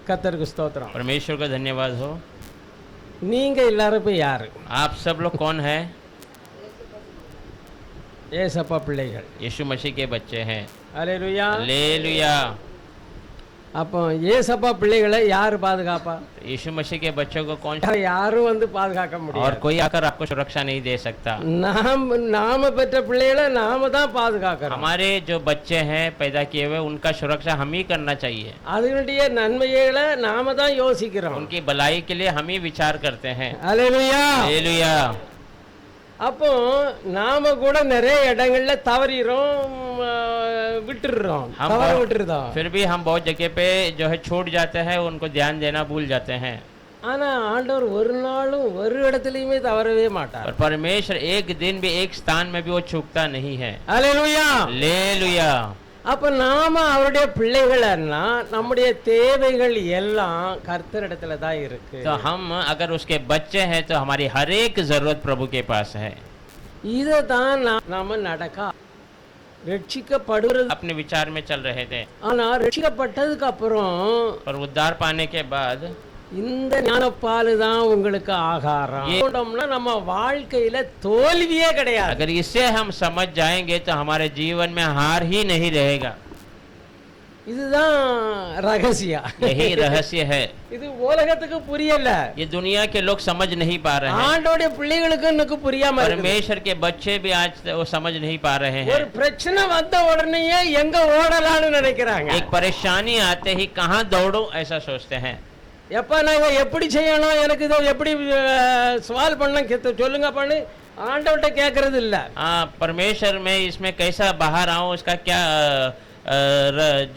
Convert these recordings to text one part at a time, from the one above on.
கர்த்தருக்கு ஸ்தோத்திரம். परमेश्वर का धन्यवाद हो। நீங்க எல்லாரும் போய் யாரு? आप सब लोग कौन है? ஏசப்பா பிள்ளைகள். यीशु मसीह के बच्चे हैं। அல்லேலூயா. हालेलुया। அப்போ ஏசப்பா பிள்ளைகளை யாரு பாதுகாப்பா? यीशु मसीह के बच्चों को कौन யாரும் வந்து பாதுகாக்க और முடியாது. कोई आकर आपको सुरक्षा नहीं दे सकता। நாம பெற்ற பிள்ளைகளை நாம தான் பாதுகாக்கிறோம். हमारे जो बच्चे हैं पैदा किए हुए उनका सुरक्षा हम ही करना चाहिए। அதனுடைய நன்மைகளை நாம தான் யோசிக்கிறோம். उनकी भलाई के लिए हम ही विचार करते हैं। அல்லேலூயா. हालेलुया। அப்போ நாம கூட நிறைய இடங்கள்ல தவறிறோம், விட்டுறோம், தவற விட்டுறோம். फिर भी हम बहुत जगह पे जो है छूट जाते हैं, उनको ध्यान देना भूल जाते हैं। ஆனா ஆண்டவர் ஒரு நாளும் ஒரு இடத்துலயுமே தவறவே மாட்டார். और परमेश्वर एक दिन भी एक स्थान में भी वो चूकता नहीं है। அல்லேலூயா. हालेलुया। அப்ப நாம அவருடைய பிள்ளைகள்னா நம்முடைய தேவைகள் எல்லாம் கர்த்தரிடத்துல தான் இருக்கு. तो हम अगर उसके बच्चे हैं तो हमारी हर एक जरूरत प्रभु के पास है। இதை தான் நாம நடக்க ரட்சிக்கப்படுறது अपने विचार में चल रहे थे, ஆனா ரட்சிக்கப்பட்டதுக்கு அப்புறம் पर उद्धार पाने के बाद இந்த ஞானப்பால் தான் உங்களுக்கு ஆகாரம். நம்ம வாழ்க்கையில தோல்வியே கிடையாது. अगर इससे हम समझ जाएंगे तो हमारे जीवन में हार ही नहीं रहेगा। இதுதான் ரகசியம். यही रहस्य है। இது உலகத்துக்கு புரியல. ये दुनिया के लोग समझ नहीं पा रहे हैं। ஆண்டவருடைய பிள்ளைகளுக்கு இன்னும் புரியாம இருக்கு. परमेश्वर के बच्चे भी आज वो समझ नहीं पा रहे हैं। ஒரு பிரச்சனை வந்த உடனே எங்க ஓடலாம்னு நினைக்கிறாங்க. एक परेशानी आते ही कहां दौड़ो ऐसा सोचते हैं। எப்ப நான் எப்படி செய்யணும், எனக்கு இதை எப்படி சவால் பண்ண சொல்லுங்க பண்ணு ஆண்டவர்கிட்ட கேட்கறது இல்ல। परमेश्वर में इसमें कैसा बाहर आऊं, इसका क्या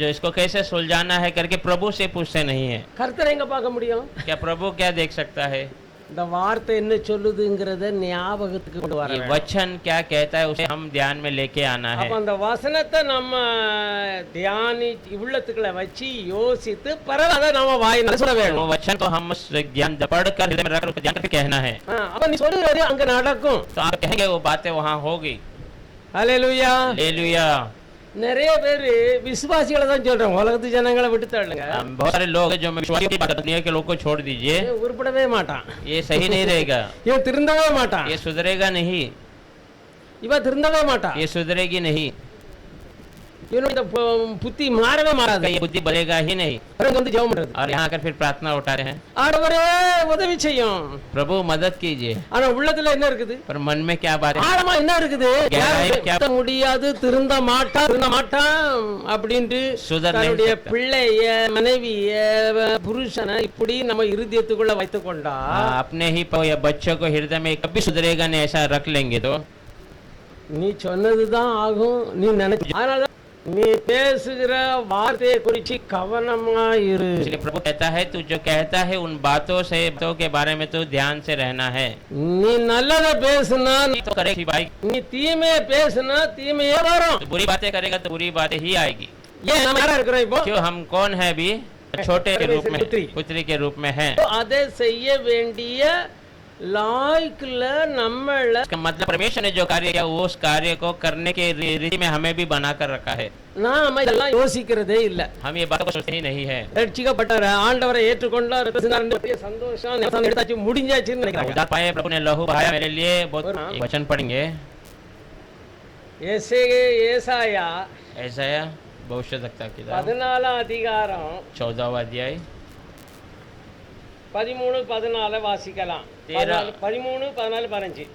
जो इसको कैसे सुलझाना है करके प्रभु से पूछते नहीं है। கர்த்தரை எங்க பார்க்க முடியும்? क्या प्रभु क्या देख सकता है? இந்த வார்த்தை என்ன சொல்லுதுங்கறத ஞாபகத்துக்கு கொண்டு வர வேண்டும்। वचन क्या कहता है उसे हम ध्यान में लेके आना है। அப்ப அந்த வசனத்தை நம்ம தியானி உள்ளத்துக்குள்ள வச்சு யோசித்து பரவாயில்லை அதை நாம வாயினால சொல்ல வேண்டும்। वो वचन तो हम ज्ञान पढ़कर हृदय में रखकर उसको ध्यान करके कहना है। அப்ப நீ சொல்றது அங்க நடக்கும்। तो आप कहेंगे वो बातें वहां होगी। Hallelujah hallelujah. நிறைய பேர் விசுவாசிகளை தான் சொல்றாங்க, உலகத்து ஜனங்களை விட்டு தள்ளுங்க। बहुत सारे लोग जो विश्वासी की बात दुनिया के लोग को छोड़ दीजिए, உருப்படவே மாட்டான், ये सही नहीं रहेगा, இவன் திருந்தவே மாட்டான், ये सुधरेगा नहीं, இவன் திருந்தவே மாட்டான், ये सुधरेगी नहीं, இவனுடைய புத்தி மாறவே மாறாது, ये बुद्धि बढ़ेगा ही नहीं। வந்து ஜெபம் பண்றது और यहाँ आकर फिर प्रार्थना उठा रहे हैं, ஆண்டவரே உதவி செய்யும், प्रभु मदद कीजिए। ஆனா உள்ளத்துல என்ன இருக்குது? पर मन में क्या बात है, ஆழமா என்ன இருக்குது? क्या முடியாது, திருந்த மாட்டான் அப்படின்ட்டு தன்னுடைய பிள்ளைய மனைவிய புருஷனை இப்படி நம்ம இருதயத்துக்குள்ள வைத்துக் கொண்டா अपने ही बच्चों को हृदय में कभी सुधरेगा नहीं ऐसा रख लेंगे तो நீ சொன்னதுதான் ஆகும் நீ நினைச்சு। அதனால நீ பேசுகிற வார்த்தையை குறித்து கவனமா இரு। इसलिए प्रभु कहता है तू जो कहता है उन बातों के बारे में तो ध्यान से रहना है। நீ நல்லத பேசுனா तो करेगी भाई, நீ தீமையை பேசுனா தீமையே வரும், तो बुरी बातें करेगा तो बुरी बातें ही आएगी। ये हम यार இருக்கிறோம் இப்போ, क्यों हम कौन है अभी छोटे के रूप में, पुत्री के रूप में हैं। तो அதை செய்ய வேண்டிய लायकல நம்மள इसका मतलब परमेश्वर ने जो कार्य किया उस कार्य को करने के रीति में हमें भी बनाकर रखा है। நாம இதெல்லாம் யோசிக்கிறதே இல்ல, हम ये बात को सोचते ही नहीं है। ரட்சிக்கப்பட்டார், ஆண்டவரை ஏற்றுக்கொண்டார், சந்தோஷம் எடுத்தாச்சு முடிஞ்சாச்சுன்னு நினைக்கிறாங்க। उद्धार पाए, प्रभु ने लहू बहाया मेरे लिए। बहुत वचन पढ़ेंगे, ஏசாயா ऐसाया भविष्यवक्ता की 14 அதிகாரம் 14वां अध्याय 13 14 வாசிக்கலாம்। 13 14 15 13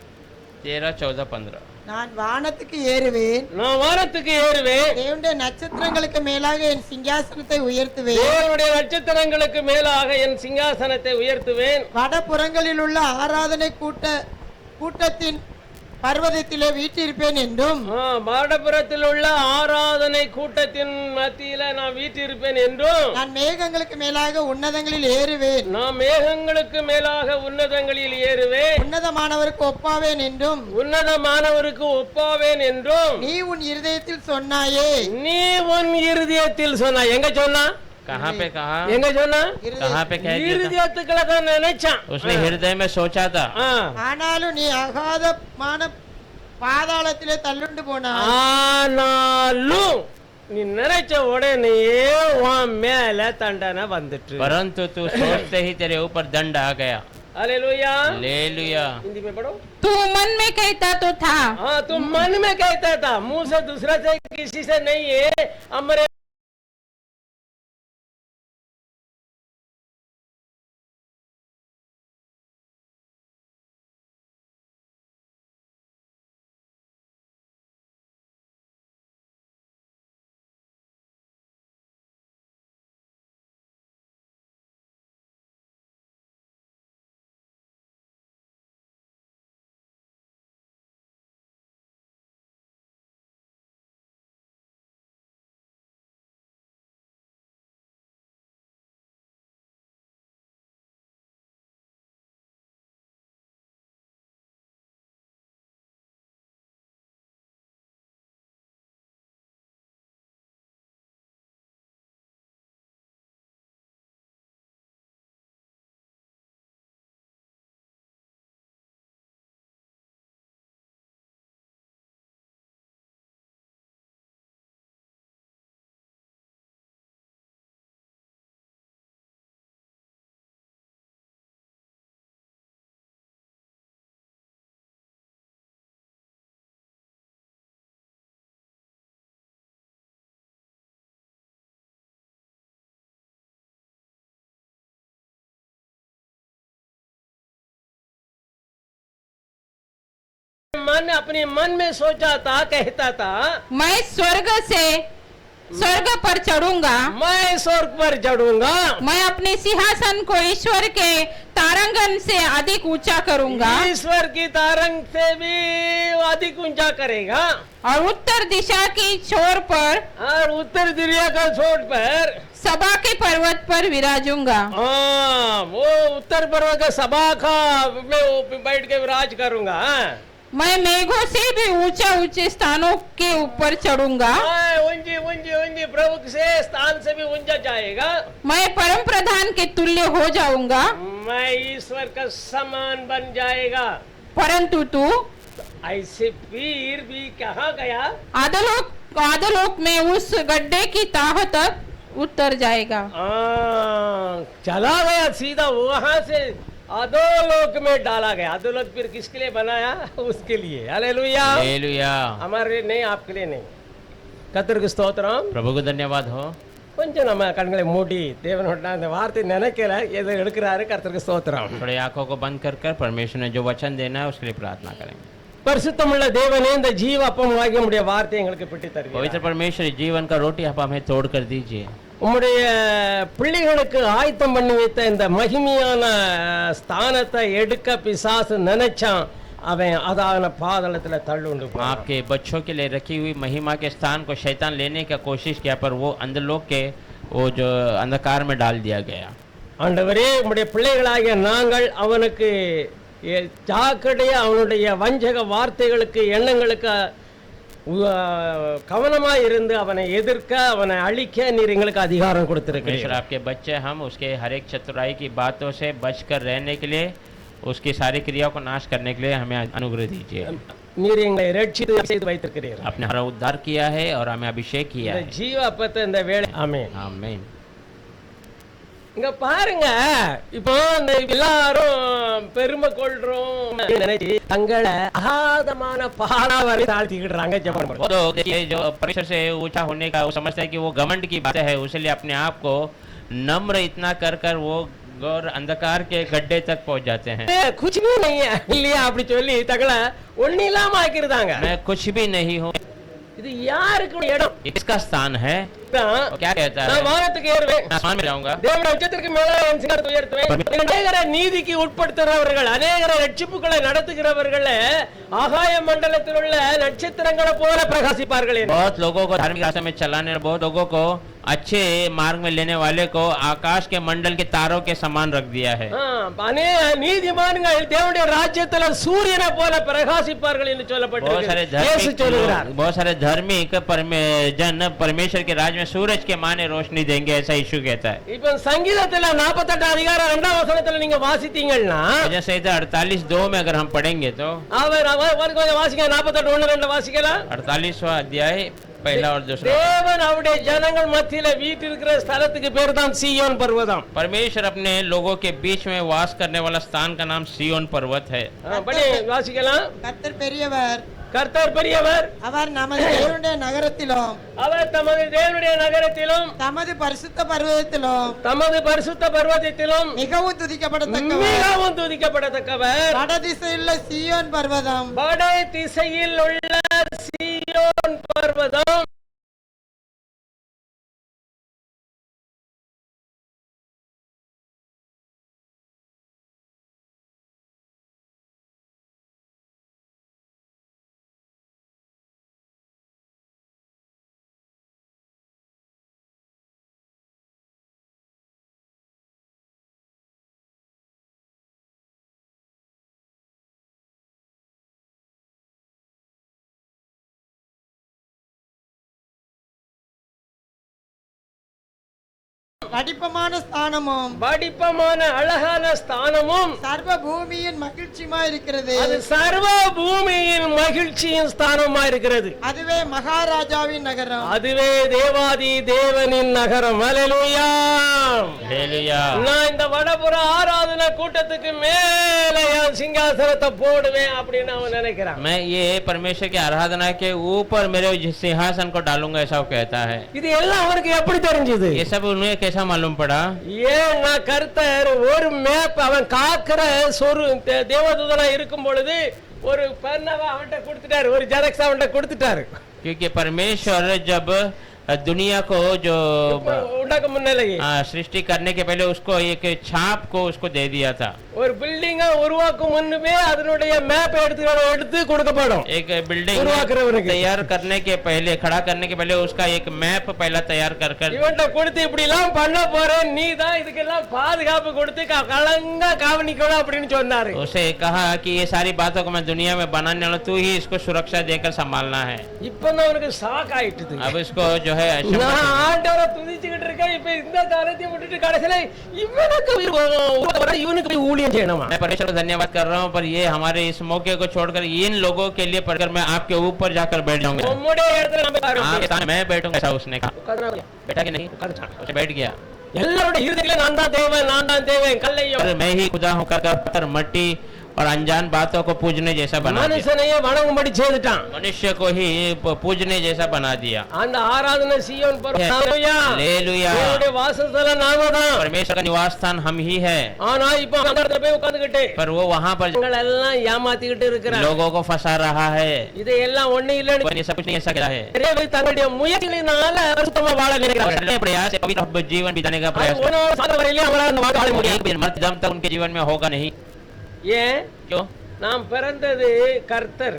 14 15 நான் வானத்துக்கு ஏறுவேன், நான் வானத்துக்கு ஏறுவேன், தேவனுடைய நட்சத்திரங்களுக்கு மேலாக என் சிங்காசனத்தை உயர்த்துவேன், தேவனுடைய நட்சத்திரங்களுக்கு மேலாக என் சிங்காசனத்தை உயர்த்துவேன், வடபுறங்களில் உள்ள ஆராதனை கூட்டத்தின் பர்வதத்திலே வீற்றிருப்பேன் என்றும், வடபுறத்தில் உள்ள ஆராதனை கூட்டத்தின் மத்தியில நான் வீற்றிருப்பேன் என்றும், நான் மேகங்களுக்கு மேலாக உன்னதங்களில் ஏறுவேன், நான் மேகங்களுக்கு மேலாக உன்னதங்களில் ஏறுவேன், உன்னதமானவருக்கு ஒப்பாவேன் என்றும், உன்னதமானவருக்கு ஒப்பாவேன் என்றும் நீ உன் இருதயத்தில் சொன்னாயே। நீ உன் இருதயத்தில் சொன்னாய், எங்க சொன்னா? कहाँ पे कहा? எங்க சொன்னா? कहाँ पे कह दिया? இருதயத்துக்குள்ள தான் நினைச்சான், उसने हृदय में सोचा था। ஆனாலும் நீ அகாதமான பாதாளத்திலே தள்ளுண்டு போனாய், ஆனாலும் நீ நினைச்ச உடனேயே உன் மேல தண்டனை வந்துட்டு परंतु तू सोचते ही तेरे ऊपर दंड आ गया। Hallelujah hallelujah. हिंदी में पढ़ो। तू मन में कहता तो था, हाँ तुम मन में कहता था, मुंह से दूसरा से किसी से नहीं है, हमारे मन अपने मन में सोचा था, कहता था मैं स्वर्ग पर चढ़ूंगा, मैं स्वर्ग पर चढ़ूंगा, मैं अपने सिंहासन को ईश्वर के तारांगण से अधिक ऊंचा करूंगा, ईश्वर की तारंग से भी अधिक ऊंचा करेगा, और उत्तर दिशा की छोर पर और उत्तर दिशा का छोर पर सभा के पर्वत पर विराजूंगा। हाँ वो उत्तर पर्वत का सभा का मैं बैठ के विराज करूंगा। मैं मेघों से भी ऊंचे स्थानों के ऊपर चढ़ूंगा, ऊंची ऊंची ऊंची प्रभु से स्थान से भी ऊंचा जाएगा। मैं परम प्रधान के तुल्य हो जाऊंगा, मैं ईश्वर का समान बन जाएगा। परंतु तू ऐसे फिर भी कहाँ गया? आदलोक में उस गड्ढे की ताह तक उतर जाएगा। चला गया सीधा वहां से अधोलोक में डाला गया। अधोलोक फिर किसके लिए बनाया? उसके लिए। हालेलुया। हालेलुया। हमारे नहीं, आपके लिए नहीं। கர்த்தருக்கு ஸ்தோத்திரம். प्रभु को धन्यवाद हो। கொஞ்சம் நம்ம கண்களை மூடி தேவனோட அந்த வார்த்தை நினைக்கல எதை எடுக்கிறாரு. கர்த்தருக்கு ஸ்தோத்திரம். थोड़े आंखों को बंद कर परमेश्वर ने जो वचन देना है उसके लिए प्रार्थना करेंगे। பரிசுத்தமுள்ள தேவனே இந்த ஜீவ அப்பமாகிய உம்முடைய வார்த்தை எங்களுக்கு பிட்டு தருவீர். पवित्र परमेश्वर जीवन का रोटी आप हमें तोड़ कर दीजिए। உம்முடைய பிள்ளைகளுக்கு ஆயத்தம் பண்ணி வைத்த இந்த மகிமையான ஸ்தானத்தை எடுக்க பிசாசு நினைச்சான், அவன் அதான பாதாளத்துல தள்ளுண்டு போனான். आपके बच्चों के लिए रखी हुई महिमा के स्थान को शैतान लेने की कोशिश किया, पर वो अंधलोक के वो जो अंधकार में डाल दिया गया। ஆண்டவரே உம்முடைய பிள்ளைகளாகிய நாங்கள் அவனுக்கு ஜாக்கிரதையா அவனுடைய வஞ்சக வார்த்தைகளுக்கு எண்ணங்களுக்கு கவனமா இருந்து அவனை எதிர்க்க அவனை அழிக்க நீர் எங்களுக்கு அதிகாரம் கொடுத்திருக்கிறீர். आपके बच्चे हम उसके हर एक चतुराई की बातों से बचकर रहने के लिए, उसकी सारी क्रियाओं को नाश करने के लिए हमें अनुग्रह दीजिए। நீர் எங்களை ரட்சித்து வைத்திருக்கிறீர். आपने हमारा उद्धार किया है और हमें अभिषेक किया है। ஜீவ அப்பத்தை இந்த வேளை ஆமென் आमीन। இங்க பாருங்க, இப்போ எல்லாரும் பெருமை கொள்றோம் நினைச்சு தங்களை அகாதமான பாடாவரை தாழ்த்திக்கிடுறாங்க. ஜெபம் वो लोग देखिए जो परमेश्वर से ऊंचा होने का वो समझते हैं कि वो घमंड की बात है, उसलिए अपने आप को नम्र इतना कर वो गौर अंधकार के गड्ढे तक पहुंच जाते हैं। कुछ भी नहीं है இல்லையா அப்படி சொல்லி தங்களை ஒண்ணு இல்லாம ஆக்கிருந்தாங்க. मैं कुछ भी नहीं हूँ। இது யாருக்கு இடம்? इसका स्थान है। वो क्या कहता है? நான் வானத்துக்கு ஏறுவேன், आसमान में जाऊंगा, தேவனுடைய உச்சத்திற்கு மேலே என் சிங்கத்தை உயர்த்துவேன். அநேகரை நீதிக்கு உட்படுத்துகிறவர்கள், அநேகரை ரட்சிப்புகளை நடத்துகிறவர்கள் ஆகாய மண்டலத்தில் உள்ள நட்சத்திரங்களை போல பிரகாசிப்பார்கள். बहुत लोगों को धार्मिक रास्ते में चलाने, बहुत लोगों को अच्छे मार्ग में लेने वाले को आकाश के मंडल के तारों के समान रख दिया है। நீதிமான்கள் தேவனுடைய ராஜ்யத்தில் சூரியனை போல பிரகாசிப்பார்கள் என்று சொல்லப்பட்டிருக்கிறது. बहुत सारे धार्मिक जन परमेश्वर के राज्य में सूरज के माने रोशनी देंगे, ऐसा यीशु कहता है। இப்போ சங்கீதத்துல 48 அதிகாரம் 2ஆம் வசனத்துல நீங்க வாசித்தீங்கன்னா, जैसे 48:2 में अगर हम पढ़ेंगे तो அவர் கொஞ்சம் வாசிங்க. 48:1-2 வாசிக்கலாம். 48वां अध्याय पहला और दूसरा। தேவன் அவருடைய ஜனங்கள் மத்தியில வீற்றிருக்கிற ஸ்தலத்துக்கு பேர் தான் சீயோன் பர்வதம். परमेश्वर अपने लोगों के बीच में वास करने वाला स्थान का नाम सिय्योन पर्वत है। படி வாசிக்கலாம். கர்த்தர் பெரியவர், கர்த்தர் பெரியவர், அவர் நமது தேவனுடைய நகரத்திலும் அவர் தமது தேவனுடைய நகரத்திலும் தமது பரிசுத்த பர்வதத்திலும் தமது பரிசுத்த பர்வதத்திலும் மிகவும் துதிக்கப்படத்தக்கவர். மிகவும் துதிக்கப்படத்தக்கவர். வடதிசையுள்ள சீயோன் பர்வதம், வட திசையில் உள்ள சீயோன் பர்வதம். வடிப்பமான ஸ்தானமும் வடிப்பமான அழகான ஸ்தானமும் சர்வ பூமியின் மகிழ்ச்சியுமா இருக்கிறது. அது சர்வ பூமியின் மகிழ்ச்சியின் ஸ்தானமா இருக்கிறது. அதுவே மகாராஜாவின் நகரம், அதுவே தேவாதி தேவனின் நகரம். ஹல்லேலூயா. हालेलुया। நான் இந்த வடபுற ஆராதனை கூட்டத்துக்கு மேலே என் சிங்காசனத்தை போடுவேன் அப்படின்னு அவன் நினைக்கிறான். मैं ये परमेश्वर की आराधना के ऊपर मेरे सिंहासन को डालूंगा, ऐसा वो कहता है। இது எல்லாம் அவனுக்கு எப்படி தெரிஞ்சது? ये सब उन्हें कैसा मालूम पड़ा? ஏன்னா கர்த்தர் ஒரு மேப் அவன் காக்கிற சொரு தேவதூதனா இருக்கும் பொழுது ஒரு பெண்ணாவை அவன்கிட்ட கொடுத்துட்டாரு, ஒரு ஜெராக்ஸ் அவன்கிட்ட கொடுத்துட்டாரு. क्योंकि परमेश्वर जब दुनिया को जो உண்டாக்க முன்னிலையே सृष्टि करने के पहले उसको एक छाप को उसको दे दिया था। ஒரு பில்டிங்க உருவாக்கும் முன்னமே அதனுடைய மேப் எடுத்து கொடுக்கப்படும். एक बिल्डिंग உருவாக்குறவனுக்கு तैयार करने के पहले, खड़ा करने के पहले उसका एक मैप पहला तैयार कर இவன்ட்ட கொடுத்து இப்படி எல்லாம் பண்ண போறேன், நீ தான் இதுக்கெல்லாம் பாதுகாப்பு கொடுத்து கலங்க காவனிக்கணும் அப்படின்னு சொன்னாரு. उसे कहा कि ये सारी बातों को मैं दुनिया में बनाने वाला, तू ही इसको सुरक्षा देकर संभालना है। இப்ப அவனுக்கு ஷாக் ஆயிட்டுது. अब इसको जो है நான் ஆண்டவரை துதிச்சுக்கிட்டு இருக்கேன், இப்ப இந்த காரியத்தை விட்டுட்டு கடைசியில இவனுக்கு போய் ஊழியம் செய்யணுமா? मैं परमेश्वर को धन्यवाद कर रहा हूँ, पर ये हमारे इस मौके को छोड़कर इन लोगों के लिए पढ़कर मैं आपके ऊपर जाकर बैठ जाऊंगा। உம்முடைய இடத்துல நம்ம आपके सामने मैं बैठूंगा, ऐसा उसने कहा। உட்கார்ந்து बैठा कि नहीं? उसे बैठ गया। எல்லாரோட இருதயத்திலே நான் தான் தேவன் கல்லையும் और मैं ही खुदा हूँ कर पत्थर मट्टी और अनजान बातों को पूजने जैसा बना दिया। மனுஷனையே வணங்கும்படி செய்துட்டான். मनुष्य को ही पूजने जैसा बना दिया। அந்த ஆராதனை சீயோன் பர்வதம். ஹல்லேலூயா. हालेलुया। தேவனுடைய வாசஸ்தலம் நாமதான். परमेश्वर का निवास स्थान हम ही है। ஆனா இப்போ அந்த இடத்துல போய் உட்கார்ந்துகிட்டு पर वो वहाँ पर எல்லாம் ஏமாத்திக்கிட்டு இருக்கிறான். लोगों को फंसा रहा है। இதையெல்லாம் ஒண்ணு இல்லன்னு पर ये सब कुछ नहीं ऐसा क्या है। தங்களுடைய முயற்சிகளினால பரிசுத்தமா வாழ நினைக்கிறார்கள். अपने प्रयास से पवित्र जीवन बिताने का प्रयास ஒரு நாள் சாக வரையிலே அவங்களால அந்த வாழ்க்கை வாழ முடியாது. एक दिन मरते दम तक उनके जीवन में होगा नहीं। ஏன்? क्यों? நாம் பிறந்தது கர்த்தர்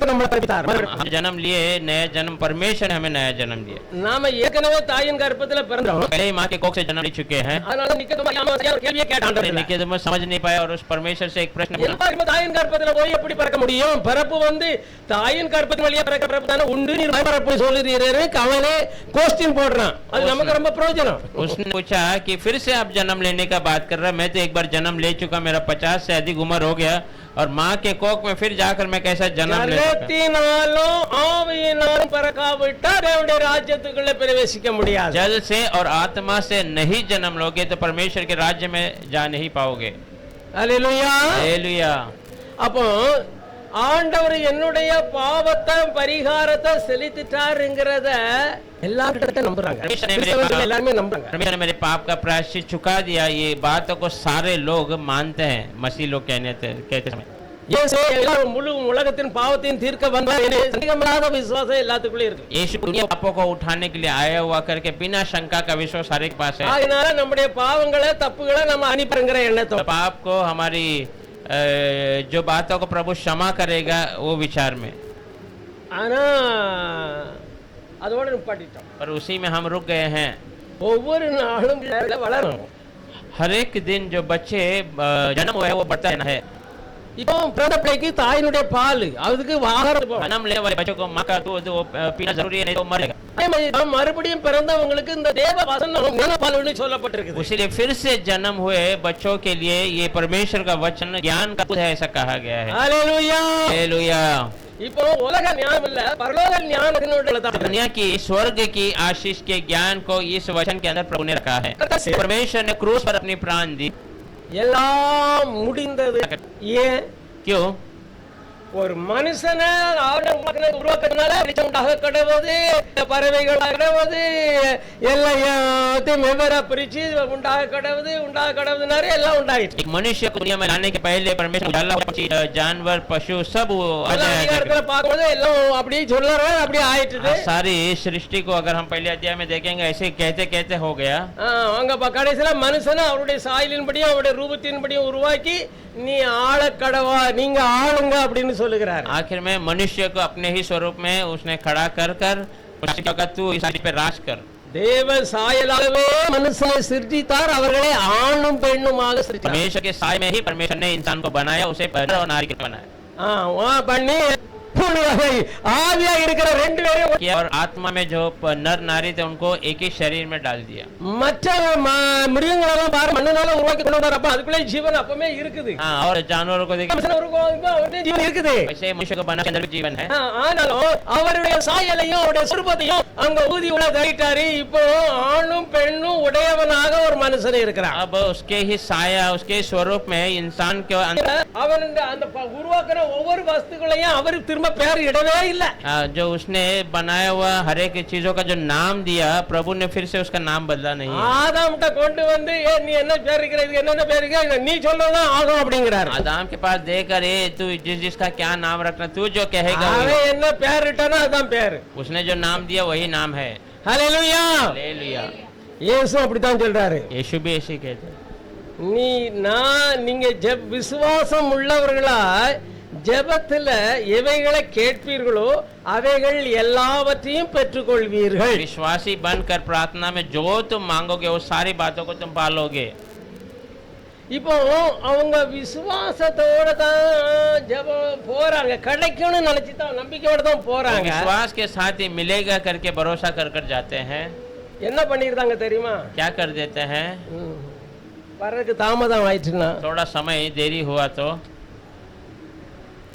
நம்மளை படைத்தார். हम जन्म लिए नया जन्म, परमेश्वर ने हमें नया जन्म दिया। நாம ஏற்கனவே தாயின் கர்ப்பத்துல பிறந்தோம். पहले ही माँ के कोख से जन्म ले चुके हैं। அதனால கேள்வியை கேட்டான். निकोदेमुस समझ नहीं पाया और उस परमेश्वर से एक प्रश्न पूछा। எல்லாரும் தாயின் கர்ப்பத்துல போய் எப்படி பிறக்க முடியும்? பிறப்பு வந்து தாயின் கர்ப்பத்தின் வழியா பிறக்க பிறப்பு தானே உண்டு. நீ பிறப்பு சொல்லுறீரு, அவனே क्वेश्चन போடுறான். அது நமக்கு ரொம்ப பிரயோஜனம். उसने पूछा कि फिर से आप जन्म लेने का बात कर रहे हैं। मैं तो एक बार जन्म ले चुका, मेरा 50 से अधिक उम्र हो गया और माँ के कोख में फिर जाकर मैं कैसा जन्म ले सकता? ஜலத்தினாலும் ஆவியினாலும் பிறக்காவிட்டா தேவனுடைய ராஜ்யத்துக்குள்ள பிரவேசிக்க முடியாது. जल से और आत्मा से नहीं जन्म लोगे तो परमेश्वर के राज्य में जा नहीं पाओगे। ஹல்லேலூயா. हालेलुया। அப்போ ஆண்டவர் என்னுடைய பாவத்தை பரிகாரத்தை செலுத்திட்டாருங்கிறத எல்லாரும் நம்புறாங்க. எல்லாருமே நம்புறாங்க. परमेश्वर ने मेरे पाप का प्रायश्चित चुका दिया, ये बातों को सारे लोग मानते हैं। मसीह लोग कहते समय இயேசு எல்லாரும் முழு உலகத்தின் பாவத்தையும் தீர்க்க வந்தார் என சந்தேகமில்லாத விசுவாசம் எல்லாத்துக்குள்ளே இருக்கு. यीशु दुनिया पापों को उठाने के लिए आया हुआ करके बिना शंका का विश्वास हर एक पास है। அதனால நம்முடைய பாவங்களை தப்புகளை நம்ம அனுப்பிறங்கிற எண்ணத்தோட पाप को हमारी जो बातों को प्रभु क्षमा करेगा वो विचार में, ஆனா அதோட நிப்பாட்டிட்டோம். पर उसी में हम रुक गए हैं। ஒவ்வொரு நாளும் வளரும். हर एक दिन जो बच्चे जन्म हुए वो बढ़ता रहना है। இப்போ பிறந்த பிள்ளைக்கு தாயினுடைய பால் அதுக்கு ஆகாரம். जन्म लेने वाले बच्चों को माँ का दूध वो पीना जरूरी है, नहीं तो मरेगा। மறுபடியும் பிறந்தவங்களுக்கு இந்த தேவ வசனம் ஞானபால்னு சொல்லப்பட்டிருக்கு. इसलिए फिर से जन्म हुए बच्चों के लिए ये परमेश्वर का वचन ज्ञान का दूध है, ऐसा कहा गया है। ஹல்லேலூயா. हालेलुया। இப்போ உலக ஞானம் இல்ல, பரலோக ஞானத்தினுடைய தான். दुनिया की स्वर्ग की आशीष के ज्ञान को इस वचन के अंदर प्रभु ने रखा है। परमेश्वर ने क्रूस पर अपनी प्राण दी। எல்லாம் முடிந்தது. ஏன்? क्यों? ஒரு மனுஷனை உருவாக்குறதுனால வெளிச்சம் உண்டாக கடவுது, பறவைகள் கடவுது, எல்லாத்தையும் வெவ்வேறா பிரிச்சு உண்டாக கடவுதுனாரு எல்லாம் உண்டாயிடுச்சு. एक मनुष्य को दुनिया में लाने के पहले परमेश्वर उजाला जानवर पशु सब பார்க்கும்போது எல்லாம் அப்படியே சொல்றாரு, அப்படியே ஆயிடுச்சு. सारी सृष्टि को अगर हम पहले अध्याय में देखेंगे ऐसे कहते कहते हो गया। அங்க கடைசியில மனுஷனை அவருடைய சாயலின்படியும் அவருடைய ரூபத்தின்படியும் உருவாக்கி நீ ஆள கடவா, நீங்க ஆளுங்க அப்படின்னு சொல்லுகிறார். आखिर में मनुष्य को अपने ही स्वरूप में उसने खड़ा कर तू इस पे राज कर। தேவ சாயலாகவே மனுஷனை சிருஷ்டித்தார், அவர்களை ஆணும் பெண்ணுமாக சிருஷ்டித்தார். परमेश्वर के साय में ही परमेश्वर ने इंसान को बनाया, उसे नर और नारी के बनाया। பண்ணி ஆவியா இருக்கிற ரெண்டு பேரும் और आत्मा में जो नर नारी थे उनको एक ही शरीर में डाल दिया। மற்ற மிருகங்களெல்லாம் பாரு மண்ணனால உருவாக்கி கொண்டு வந்தார், அப்ப அதுக்குள்ளே ஜீவன் அப்பவே இருக்குது. और जानवरों को देखिए ஜீவன் இருக்குது, वैसे मनुष्य को बना के अंदर भी जीवन है। ஆனாலும் அவருடைய சாயலையும் அவருடைய சுரூபத்தையும் அங்க ஊதி உள்ள தள்ளிட்டாரு. இப்போ ஆணும் பெண்ணும் உடையவனாக ஒரு மனுஷன் இருக்கிறான். अब उसके ही साया उसके स्वरूप में इंसान के அவன் அந்த உருவாக்குற ஒவ்வொரு வஸ்துக்களையும் அவருக்கு திரும்ப பேர் இடவே இல்லை. जो उसने बनाया हुआ हर एक चीजों का जो नाम दिया प्रभु ने फिर से उसका नाम बदला नहीं है। ஆதாம்கிட்ட கொண்டு வந்து நீ என்ன பேர் இருக்கிற, இதுக்கு என்னென்ன பேர் இருக்கு, நீ சொல்றதான் ஆகும் அப்படிங்கிறார். आदम के पास देकर तू जिसका क्या नाम रखना तू जो कहेगा அவன் என்ன பேர் இட்டானோ அதான் பேர். उसने जो नाम दिया वही नाम है। ஹல்லேலூயா. हालेलुया। இயேசு அப்படித்தான் சொல்றாரு. यीशु भी ऐसे कहते हैं। நீங்க விசுவாசம் உள்ளவர்களா ஜெபத்துல எவைகளை கேட்பீர்களோ அவைகள் எல்லாவற்றையும் பெற்றுக்கொள்வீர்கள். विश्वासी बनकर प्रार्थना में जो तुम मांगोगे वो सारी बातों को तुम पालोगे। இப்போ அவங்க விசுவாசத்தோட தான் ஜெபம் போறாங்க, கிடைக்கும்னு நினைச்சு தான் நம்பிக்கையோட தான் போறாங்க. विश्वास के साथ ही मिलेगा करके भरोसा कर जाते हैं। என்ன பண்ணிருந்தாங்க தெரியுமா? क्या कर देते हैं? வர்றதுக்கு தாமதம் ஆயிடுச்சுன்னா थोड़ा समय देरी हुआ तो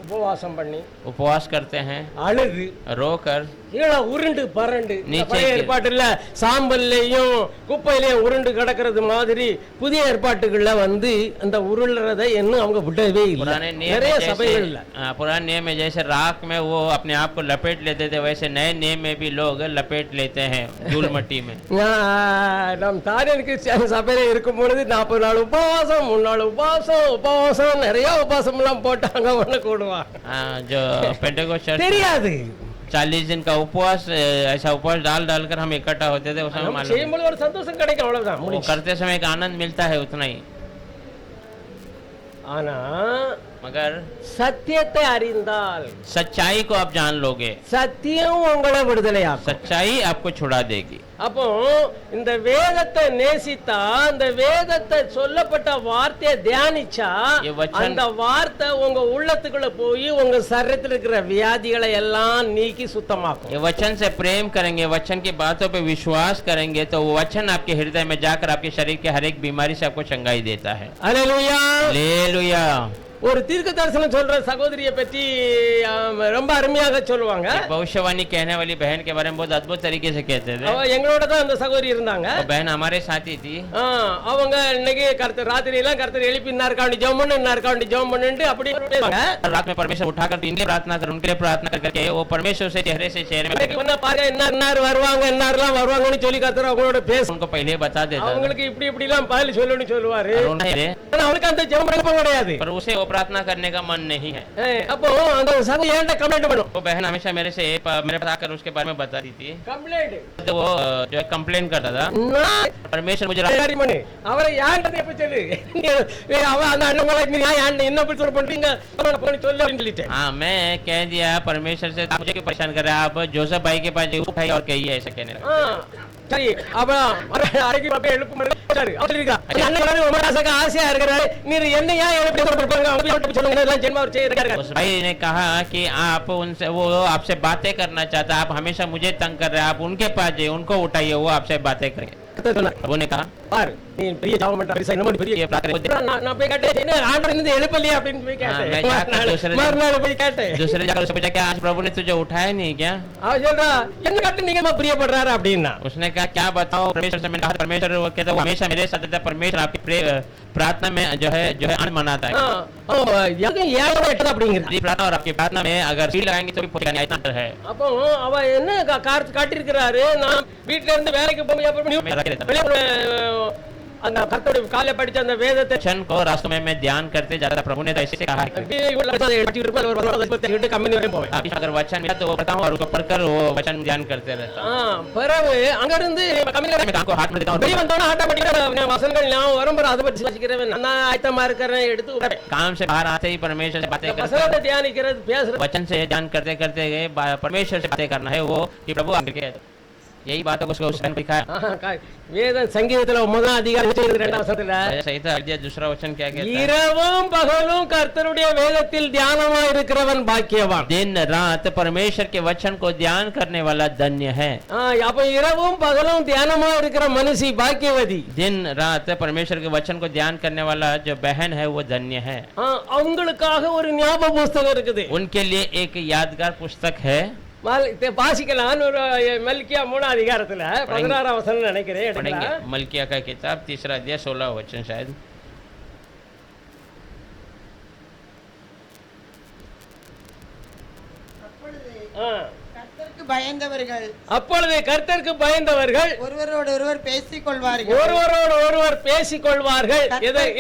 உபவாசம் பண்ணி उपवास करते हैं, அழுது रोकर கீழே உருண்டு பரண்டு. நீச்சல் பழைய ஏற்பாட்டுல சாம்பல்லையும் குப்பையிலையும் உருண்டு கிடக்கிறது மாதிரி புதிய ஏற்பாட்டுகள்ல வந்து அந்த உருள்றதை இன்னும் அவங்க விடவே இல்லை. நிறைய சபைகள் இல்ல. पुराने नियम में जैसे राख में वो अपने आप को लपेट लेते थे वैसे नए नियम में भी लोग लपेट लेते हैं धूल मट्टी में। நம் தாரியனுக்கு சபையில இருக்கும் பொழுது 40 நாள் உபவாசம், 3 நாள் உபவாசம் நிறைய உபவாசம் எல்லாம் போட்டாங்க. ஒண்ணு கூடுவான் जो पेंटेकोस्ट चर्च தெரியாது. 40 दिन का उपवास ऐसा उपवास डाल कर हम इकट्ठा होते थे। उसमें मालूम செய்யும்போது ஒரு சந்தோஷம் கிடைக்கும், அவ்வளவுதான். वो करते समय एक आनंद मिलता है उतना ही। ஆனா मगर சத்தியத்தை அறிந்தால் सच्चाई को आप जान लोगे, சத்தியம் உங்களை விடுதலையாக்கும். सच्चाई आपको छुड़ा देगी। அப்போ இந்த வேதத்தை நேசித்தா, இந்த வேதத்தை சொல்லப்பட்ட வார்த்தையை தியானிச்சா அந்த வார்த்தை உங்க உள்ளத்துக்குள்ள போய் உங்க சரீரத்தில் இருக்கிற வியாதிகளை எல்லாம் நீக்கி சுத்தமாக்கும். ये वचन से प्रेम करेंगे, वचन की बातों पे विश्वास करेंगे तो वो वचन आपके हृदय में जाकर आपके शरीर के हर एक बीमारी से आपको चंगाई देता है। हालेलुया। हालेलुया। ஒரு தீர்க்க தரிசனம் சொல்ற சகோதரியை பற்றி ரொம்ப அருமையாக சொல்லுவாங்க. भविष्यवाणी कहने वाली बहन के बारे में बहुत अद्भुत तरीके से कहते थे। எங்களோட தான் அந்த சகோதரி இருந்தாங்க. बहन हमारे साथ ही थी। அவங்க இன்னைக்கு ராத்திரி எல்லாம் கர்த்தர் எழுப்பி நார்காண்டி ஜெபம் பண்ணுன்னு அப்படி रात में परमेश्वर उठाकर इनके प्रार्थना कर उनके लिए प्रार्थना करके वो परमेश्वर से चेहरे से चेहरे में பாருங்க இன்னார் வருவாங்க இன்னார்லாம் வருவாங்கன்னு சொல்லி கர்த்தர் அவங்களோட பேச उनको पहले बता देता, அவங்களுக்கு இப்படி எல்லாம் பதில் சொல்லணும்னு சொல்லுவாரு. அவங்களுக்கு அந்த ஜெபம் பண்ண கிடையாது, पर उसे वो प्रार्थना करने का मन नहीं है। அப்போ அந்த சகோதரி என்கிட்ட கமெண்ட் பண்ணும். वो बहन हमेशा मेरे पास आकर उसके बारे में बताती थी। கம்ப்ளைண்ட் तो वो जो कंप्लेन करता था परमेश्वर मुझे அவரை யார்கிட்ட எப்ப சொல்லு அவன் அந்த அண்ணங்களை நீ யார் என்ன இப்படி சொல்ல பண்றீங்க சொல்லு அப்படின்னு சொல்லிட்டேன். हाँ मैं कह दिया परमेश्वर से मुझे क्यों परेशान कर रहे हैं आप? जोसेफ भाई के पास उठाइए और कहिए ऐसा कहने लगा। சரி அப்ப அரைக்கு பாப்பே எழுப்பு மாதிரி அவர் இருக்கா அண்ணன் உமராசக ஆசையா இருக்கிறாரு நீ என்ன ஏன் எழுப்பி சொல்றீங்க அவங்க சொல்லுங்க எல்லாம் ஜென்மா ஒரு செய்யறாங்க. उस भाई ने कहा कि आप उनसे वो आपसे बातें करना चाहता, आप हमेशा मुझे तंग कर रहे हैं, आप उनके पास जाइए उनको उठाइए वो आपसे बातें करेंगे। वो ने कहा பாரு நீ பெரிய ஜாபம் பண்ற பெரிய என்ன பெரிய ये प्रार्थना को நான் போய் கேட்டேன் என்ன ஆண்டவர் இருந்து எழுப்பலையா அப்படின்னு போய் मैं जाकर दूसरे கேட்டேன் மறுநாள் போய் கேட்டேன் दूसरे जाकर उससे पूछा क्या आज प्रभु ने तुझे उठाया नहीं क्या? அவன் சொல்றா என்ன காட்டு நீங்க பிரியப்படுறாரு அப்படின்னா उसने कहा क्या बताओ परमेश्वर से। मैंने कहा परमेश्वर वो कहता है वो हमेशा मेरे साथ रहता है। परमेश्वर आपकी प्रार्थना में जो है आनंद मनाता है। அப்படிங்கிற यदि प्रार्थना और आपकी प्रार्थना में अगर सील लगाएंगे तो भी पूछेगा इतना डर है। அப்போ அவ என்ன காட்டியிருக்கிறாரு நான் வீட்டுல இருந்து வேலைக்கு போய் அந்த கர்த்தருடைய காலை படிச்ச அந்த வேதத்தை वचन को रास्तों में मैं ध्यान करते जाता था। प्रभु ने तो ऐसे से कहा है கம்பெனி வரையும் போவேன் अभी अगर वचन मिला तो वो पढ़ता हूँ और उसको पढ़कर वो वचन ध्यान करते रहता हूँ। பிறகு அங்க இருந்து मैं काम को हाथ में देता हूँ। வெளியே வந்தோன்னா ஆட்டோமேட்டிக்கா வசனங்கள் ஞாபகம் வரும் பிறகு அதை பற்றி வாசிக்கிறேன் நான் ஆயத்தமா இருக்கிறேன் எடுத்து விடுறேன். काम से बाहर आते ही परमेश्वर से बातें करते வசனத்தை தியானிக்கிறது பேசுறது वचन से ध्यान करते करते परमेश्वर से बातें करना है वो कि प्रभु आगे यही बातों को उसको लिखा है। வேதம் சங்கீதத்துல 9ஆம் அதிகாரம் 22ஆம் வசனத்துல सहित अध्याय दूसरा वचन क्या कहता है? இரவும் பகலும் கர்த்தருடைய வேதத்தில் தியானமா இருக்கிறவன் பாக்கியவான். दिन रात परमेश्वर के वचन को ध्यान करने वाला धन्य है। அப்ப இரவும் பகலும் தியானமா இருக்கிற மனுஷி பாக்கியவதி. दिन रात परमेश्वर के वचन को ध्यान करने वाला जो बहन है वो धन्य है। அவங்களுக்காக ஒரு ஞாபக புஸ்தகம் இருக்குது. उनके लिए एक यादगार पुस्तक है। வாசிக்கலாம் ஒரு மல்கியா 3ஆம் அதிகாரத்துல 16ஆம் வசனம் நினைக்கிறேன். पढ़ेंगे मलकिया का किताब 3रा अध्याय 16 वचन शायद। கர்த்தருக்கு பயந்தவர்கள் அப்பொழுது கர்த்தருக்கு பயந்தவர்கள் ஒருவரோடு ஒருவர் பேசிக் கொள்வார்கள். ஒருவரோடு ஒருவர் பேசிக் கொள்வார்கள்.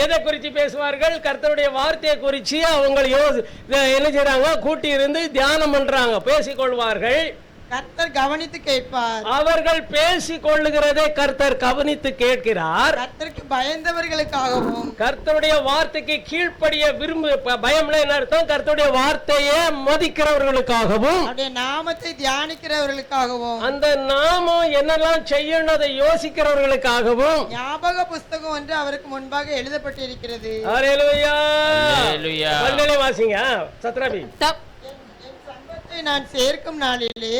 எதை குறித்து பேசுவார்கள்? கர்த்தருடைய வார்த்தையை குறித்து அவங்க என்ன செய்றாங்க? கூட்டி இருந்து தியானம் பண்றாங்க, பேசிக் கொள்வார்கள். கர்த்தர் கவனித்து கேட்பார். அவர்கள் பேசிக் கொள்ளுகிறதை கர்த்தர் கவனித்து கேட்கிறார். கர்த்தருக்கு பயந்தவர்களுக்காகவும் கர்த்தருடைய வார்த்தைக்கு கீழ்ப்படிய பயம்ல என்ன அர்த்தம்? கர்த்தருடைய வார்த்தையை மதிக்கிறவர்களுக்காகவும் அவருடைய நாமத்தை தியானிக்கிறவர்களுக்காகவும் அந்த நாமம் என்னெல்லாம் செய்யணும் அதை யோசிக்கிறவர்களுக்காகவும் ஞாபக புஸ்தகம் ஒன்று அவருக்கு முன்பாக எழுதப்பட்டிருக்கிறது. ஹல்லேலூயா. ஹல்லேலூயா. வந்தனே வாசிங்க சத்ராபி. என் சம்பத்தை நான் சேர்க்கும் நாளிலே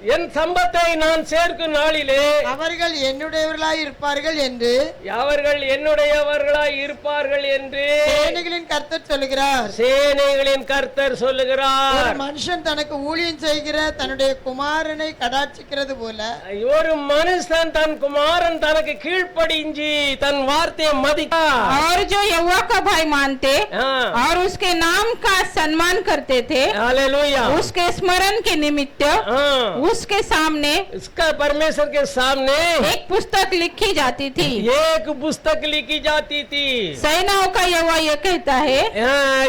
என் சம்பத்தை நான் சேர்க்கும் நாளிலே அவர்கள் என்னுடையவர்களாய் இருப்பார்கள் என்று அவர்கள் என்னுடையவர்களாய் இருப்பார்கள் என்று சேனைகளின் கர்த்தர் சொல்லுகிறார். சேனைகளின் கர்த்தர் சொல்லுகிறார். ஒரு மனுஷன் தனக்கு ஊழியம் செய்கிற தன்னுடைய குமாரனை கடாட்சிக்கிறது போல ஒரு மனுஷன் தன் குமாரன் தனக்கு கீழ்ப்படிஞ்சி தன் வார்த்தையை மதித்தார். और जो यहोवा का भाई मानते और उसके नाम का सम्मान करते थे, हालेलुया, उसके स्मरण के निमित्त उसके सामने इसका परमेश्वर के सामने एक पुस्तक लिखी जाती थी. एक पुस्तक लिखी जाती थी. सेनाओं का यहोवा ये कहता है,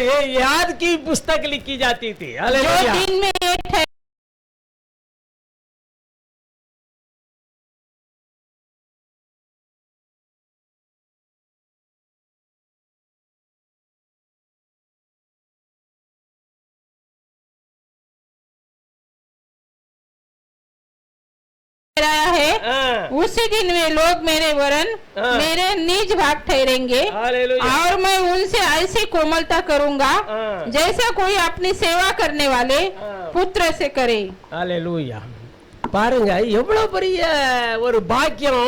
ये याद की पुस्तक लिखी जाती थी. जो हालेलुया. दिन में ये ठहराया है, उसी दिन वे लोग मेरे वरन मेरे निज भाग ठहरेंगे हालेलुया. और मैं उनसे ऐसी कोमलता करूंगा जैसा कोई अपनी सेवा करने वाले पुत्र से करे. हालेलुया. பாருங்க எவ்வளவு பெரிய ஒரு பாக்கியம்.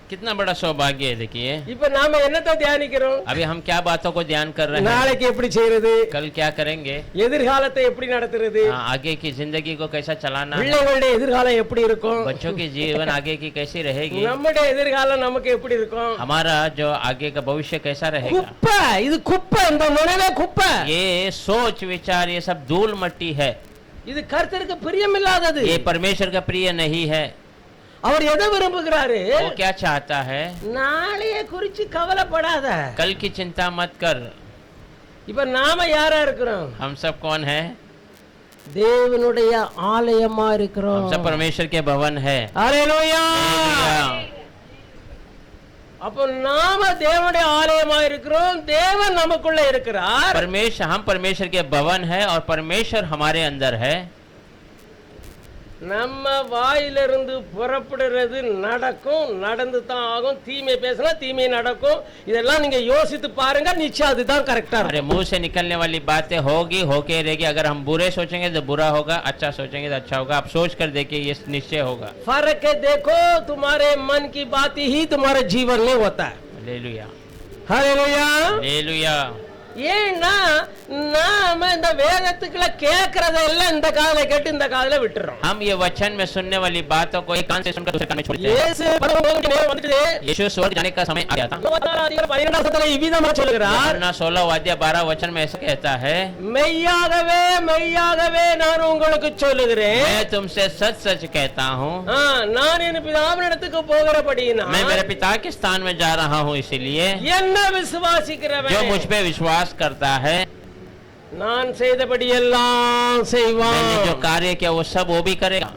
कितना बड़ा सौभाग्य है. देखिए இப்ப நாம என்னத்தை தியானிக்கிறோம்? अभी हम क्या बातों को ध्यान कर रहे हैं. நாளைக்கு எப்படி செய்யறது, कल क्या करेंगे, எதிர்காலத்தை எப்படி நடத்துறது, आगे की जिंदगी को कैसा चलाना है, பிள்ளைகளுடைய எதிர்காலம் எப்படி இருக்கும், बच्चों की जीवन आगे की कैसी रहेगी, நம்முடைய எதிர்காலம் நமக்கு எப்படி இருக்கும், हमारा जो आगे का भविष्य कैसा रहेगा. குப்பை, இது குப்பை, இந்த நினைவே குப்பை. ये सोच विचार ये सब धूल मट्टी है. இது கர்த்தருக்கு பிரியமில்லாதது. ये परमेश्वर का प्रिय नहीं है. அவர் எதை விரும்புகிறாரு? वो क्या चाहता है, நாளைய குறிச்சு கவலைப்படாத. कल की चिंता मत कर. இப்ப நாம யாரா இருக்கிறோம்? हम सब कौन है, தேவனுடைய ஆலயமா இருக்கிறோம். हम सब परमेश्वर के भवन है. ஹalleluya. அப்ப நாம தேவனுடைய ஆலயமா இருக்கிறோம், தேவன் நமக்குள்ள இருக்கிறார். परमेश्वर, हम परमेश्वर के भवन है और परमेश्वर हमारे अंदर है. நம்ம வாயிலிருந்து புறப்படுறது நடக்கும், நடந்து தான் ஆகும். தீமை பேசினா தீமை நடக்கும். இதெல்லாம் நீங்க யோசித்து பாருங்க, நிச்சயம் அதுதான் கரெக்டா अरे இருக்கும். मुंह से निकलने वाली बातें होगी, होके रहेगी. अगर हम बुरे सोचेंगे तो बुरा होगा, अच्छा सोचेंगे तो अच्छा होगा. आप सोच कर देखिए, ये निश्चय होगा. फर्क है, देखो तुम्हारे मन की बात ही तुम्हारे जीवन में होता है. Hallelujah, hallelujah. हालेलुया. ஏன்னா நாம இந்த வேதத்துக்குள்ள கேட்கறதெல்லாம் இந்த காதுல கேட்டு இந்த காதுல விட்டுறோம். हम ये वचन में सुनने वाली बातों को एक कान से सुनकर दूसरे कान में छोड़ देते हैं. இயேசு பரலோகத்துக்கு நேரா வந்துட்டு यीशु स्वर्ग जाने का समय आ गया था. 12 வசனத்துல இவ்விதமா சொல்கிறார். யோहन्ना 16 अध्याय 12 वचन में ऐसा कहता है, மெய்யாகவே மெய்யாகவே நான் உங்களுக்கு சொல்லுகிறேன், मैं तुमसे सच सच कहता हूँ, நான் என் பிதாவினிடத்துக்கு போகிறபடியினால் मैं मेरे पिता के स्थान में जा रहा हूँ, इसलिए என்ன விசுவாசிக்கிறவன் जो मुझ पे विश्वास करता है, நான் செய்தபடி எல்லாம் செய்வான். मैंने जो कार्य किया वो सब वो भी करेगा.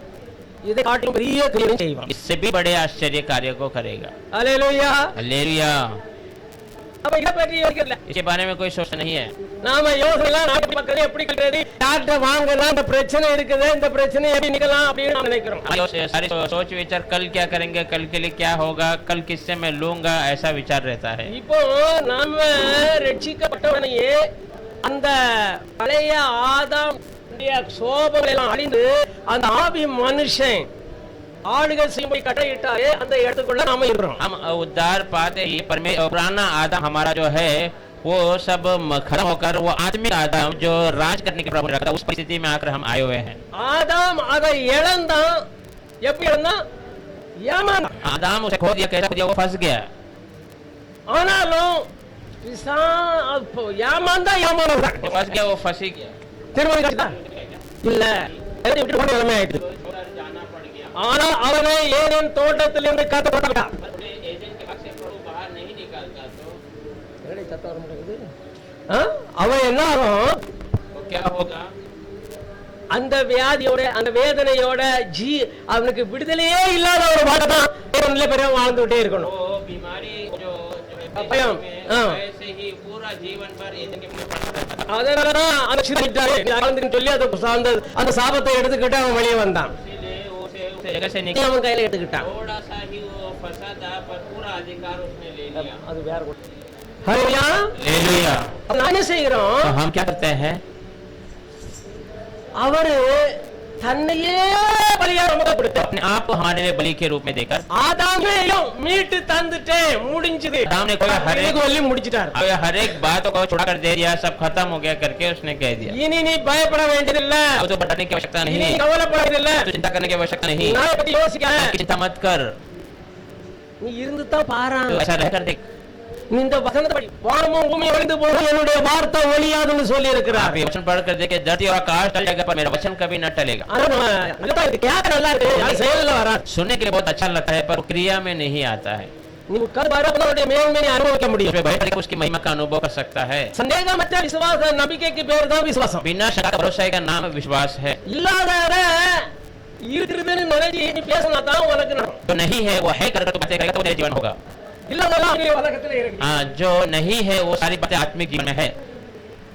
இதை காட்டிலும் பெரிய காரியம் செய்வான். इससे भी बड़े आश्चर्य कार्य को करेगा. அல்லேலூயா. हालेलुया. அப்ப இத பற்றி யோசிக்கல. इसके बारे में कोई सोच नहीं है. நாம யோசிக்கலாம், நாட்டு மக்கள் எப்படி கல்றது, டாக்டர் வாங்கலாம், இந்த பிரச்சனை இருக்குது, இந்த பிரச்சனை எப்படி நிக்கலாம் அப்படின்னு நாம நினைக்கிறோம். सारे सोच विचार, कल क्या करेंगे, कल के लिए क्या होगा, कल किससे मैं लूंगा, ऐसा विचार रहता है. இப்போ நாம ரட்சிக்கப்பட்டவனையே அந்த பழைய ஆதாம் சோபங்கள் எல்லாம் அழிந்து அந்த ஆவி மனுஷன் ஆளுகை செய்யும்படி கட்டளையிட்டாரே அந்த இடத்துக்குள்ள நாம இருக்கிறோம். हम उद्धार पाते ही पुराना आदम हमारा जो है वो सब खत्म होकर वो आत्मिक आदम जो राज करने के प्रभु रखता, उस परिस्थिति में आकर हम आए हुए हैं. ஆதாம் அதை இழந்தான். எப்படி இழந்தான்? ஏமாந்தான். आदम उसे खो दिया, कैसा खो दिया, वो फंस गया. ஆனாலும் ஏமாந்தா ஏமாந்தான். वो फंस गया, वो फंस ही गया. திருமணம் கட்டிதான் இல்ல, விட்டு போன நிலைமை ஆயிடுது. ஆனா அவனை ஏதேன் தோட்டத்திலிருந்து காத்து போட்டான். அவன் என்ன ஆகும்? क्या होगा? அந்த வியாதியோட அந்த வேதனையோட அவனுக்கு விடுதலையே இல்லாத ஒரு வாழ்க்கைதான் பெரிய வாழ்ந்துட்டே இருக்கணும். बीमारी जो பயம் ऐसे ही पूरा जीवन भर ये அதனாலதான் சொல்லி அந்த சாபத்தை எடுத்துக்கிட்டு அவன் வெளியே வந்தான். जगह से निकल அவன் கையில எடுத்துக்கிட்டான். थोड़ा सा ही वो फंसा था, पर पूरा अधिकार उसने ले लिया. அது வேற ஹalleluya. हालेलुया. நாம என்ன செய்கிறோம்? तो हम क्या करते हैं? அவரு தன்னையே பலியாக நமக்கு கொடுத்தார். अपने आप को हमारे लिए बलि के रूप में देकर ஆதாமையும் மீட்டு தந்துட்டேன், முடிஞ்சது. आदम ने कोई हर एक சொல்லி முடிச்சிட்டார். हर एक बात को छुड़ा कर दे दिया, सब खत्म हो गया करके उसने कह दिया। இனி நீ பயப்பட வேண்டியதில்ல, तो डरने की आवश्यकता இனி नहीं, நீ கவலைப்பட வேண்டியதில்ல, तो चिंता करने की आवश्यकता नहीं, நாளை பத்தி யோசிக்காத, चिंता मत कर, நீ இருந்து தான் பாரு. तो ऐसा रहकर देख। நீ இந்த வசனத்தை படி, வானமும் பூமியும் ஒழிந்து போகும், என்னுடைய வார்த்தை ஒழியாதுன்னு சொல்லி இருக்கிறார். आप ये वचन पढ़ कर देखे, धरती और आकाश टल जाएगा पर मेरा वचन कभी न टलेगा। கேட்க நல்லா இருக்கு, அது செயல்ல வராது. सुनने के लिए बहुत अच्छा लगता है पर क्रिया में नहीं आता है। நீ உட்கார்ந்து பாரு, உன்னுடைய மேன்மையை நீ அனுபவிக்க முடியும். उसमें बैठ कर उसकी महिमा का अनुभव कर सकता है। சந்தேகமற்ற விசுவாசம், நம்பிக்கைக்கு பேர் தான் விசுவாசம். बिना शंका का भरोसा का नाम विश्वास है। இல்லாத இருக்குதுன்னு நினைச்சு நீ பேசினா தான் உனக்கு நடக்கும். जो नहीं है वो है कर तो बातें करेगा तो तेरा जीवन होगा। இல்லாதெல்லாம் அங்கே உலகத்துல இருக்கு. हाँ, जो नहीं है वो सारी बातें आत्मिक जीवन में है।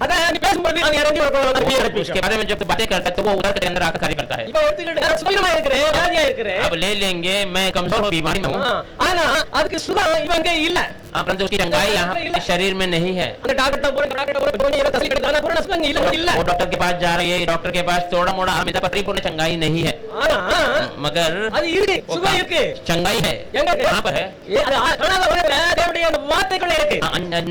அத நீ பேசும்போது அது இறங்கி வரணும். उसके बारे में जब तो बातें करता है तो वो उधर के अंदर आकर कार्य करता है। இப்ப எடுத்துக்கிட்டு சுயமா இருக்கிறேன், வியாதியா இருக்கிறேன். अब ले लेंगे, मैं कमजोर हूँ, बीमारी में हूँ, ஆனா அதுக்கு சுகம் இவங்க இல்ல. परंतु उसकी चंगाई यहाँ शरीर में नहीं है। அந்த டாக்டர் போற தசலி கிடைக்காத பூரண சுகம் இல்ல. वो डॉक्टर के पास जा रही है, डॉक्टर के पास थोड़ा मोड़ा हमें परिपूर्ण चंगाई नहीं है, ஆனா मगर அது இருக்கு, சுகம் இருக்கு. चंगाई है। எங்க இருக்கு? कहाँ पर है? அது காணாத உலகத்துல தேவனுடைய வார்த்தைகள் இருக்கு.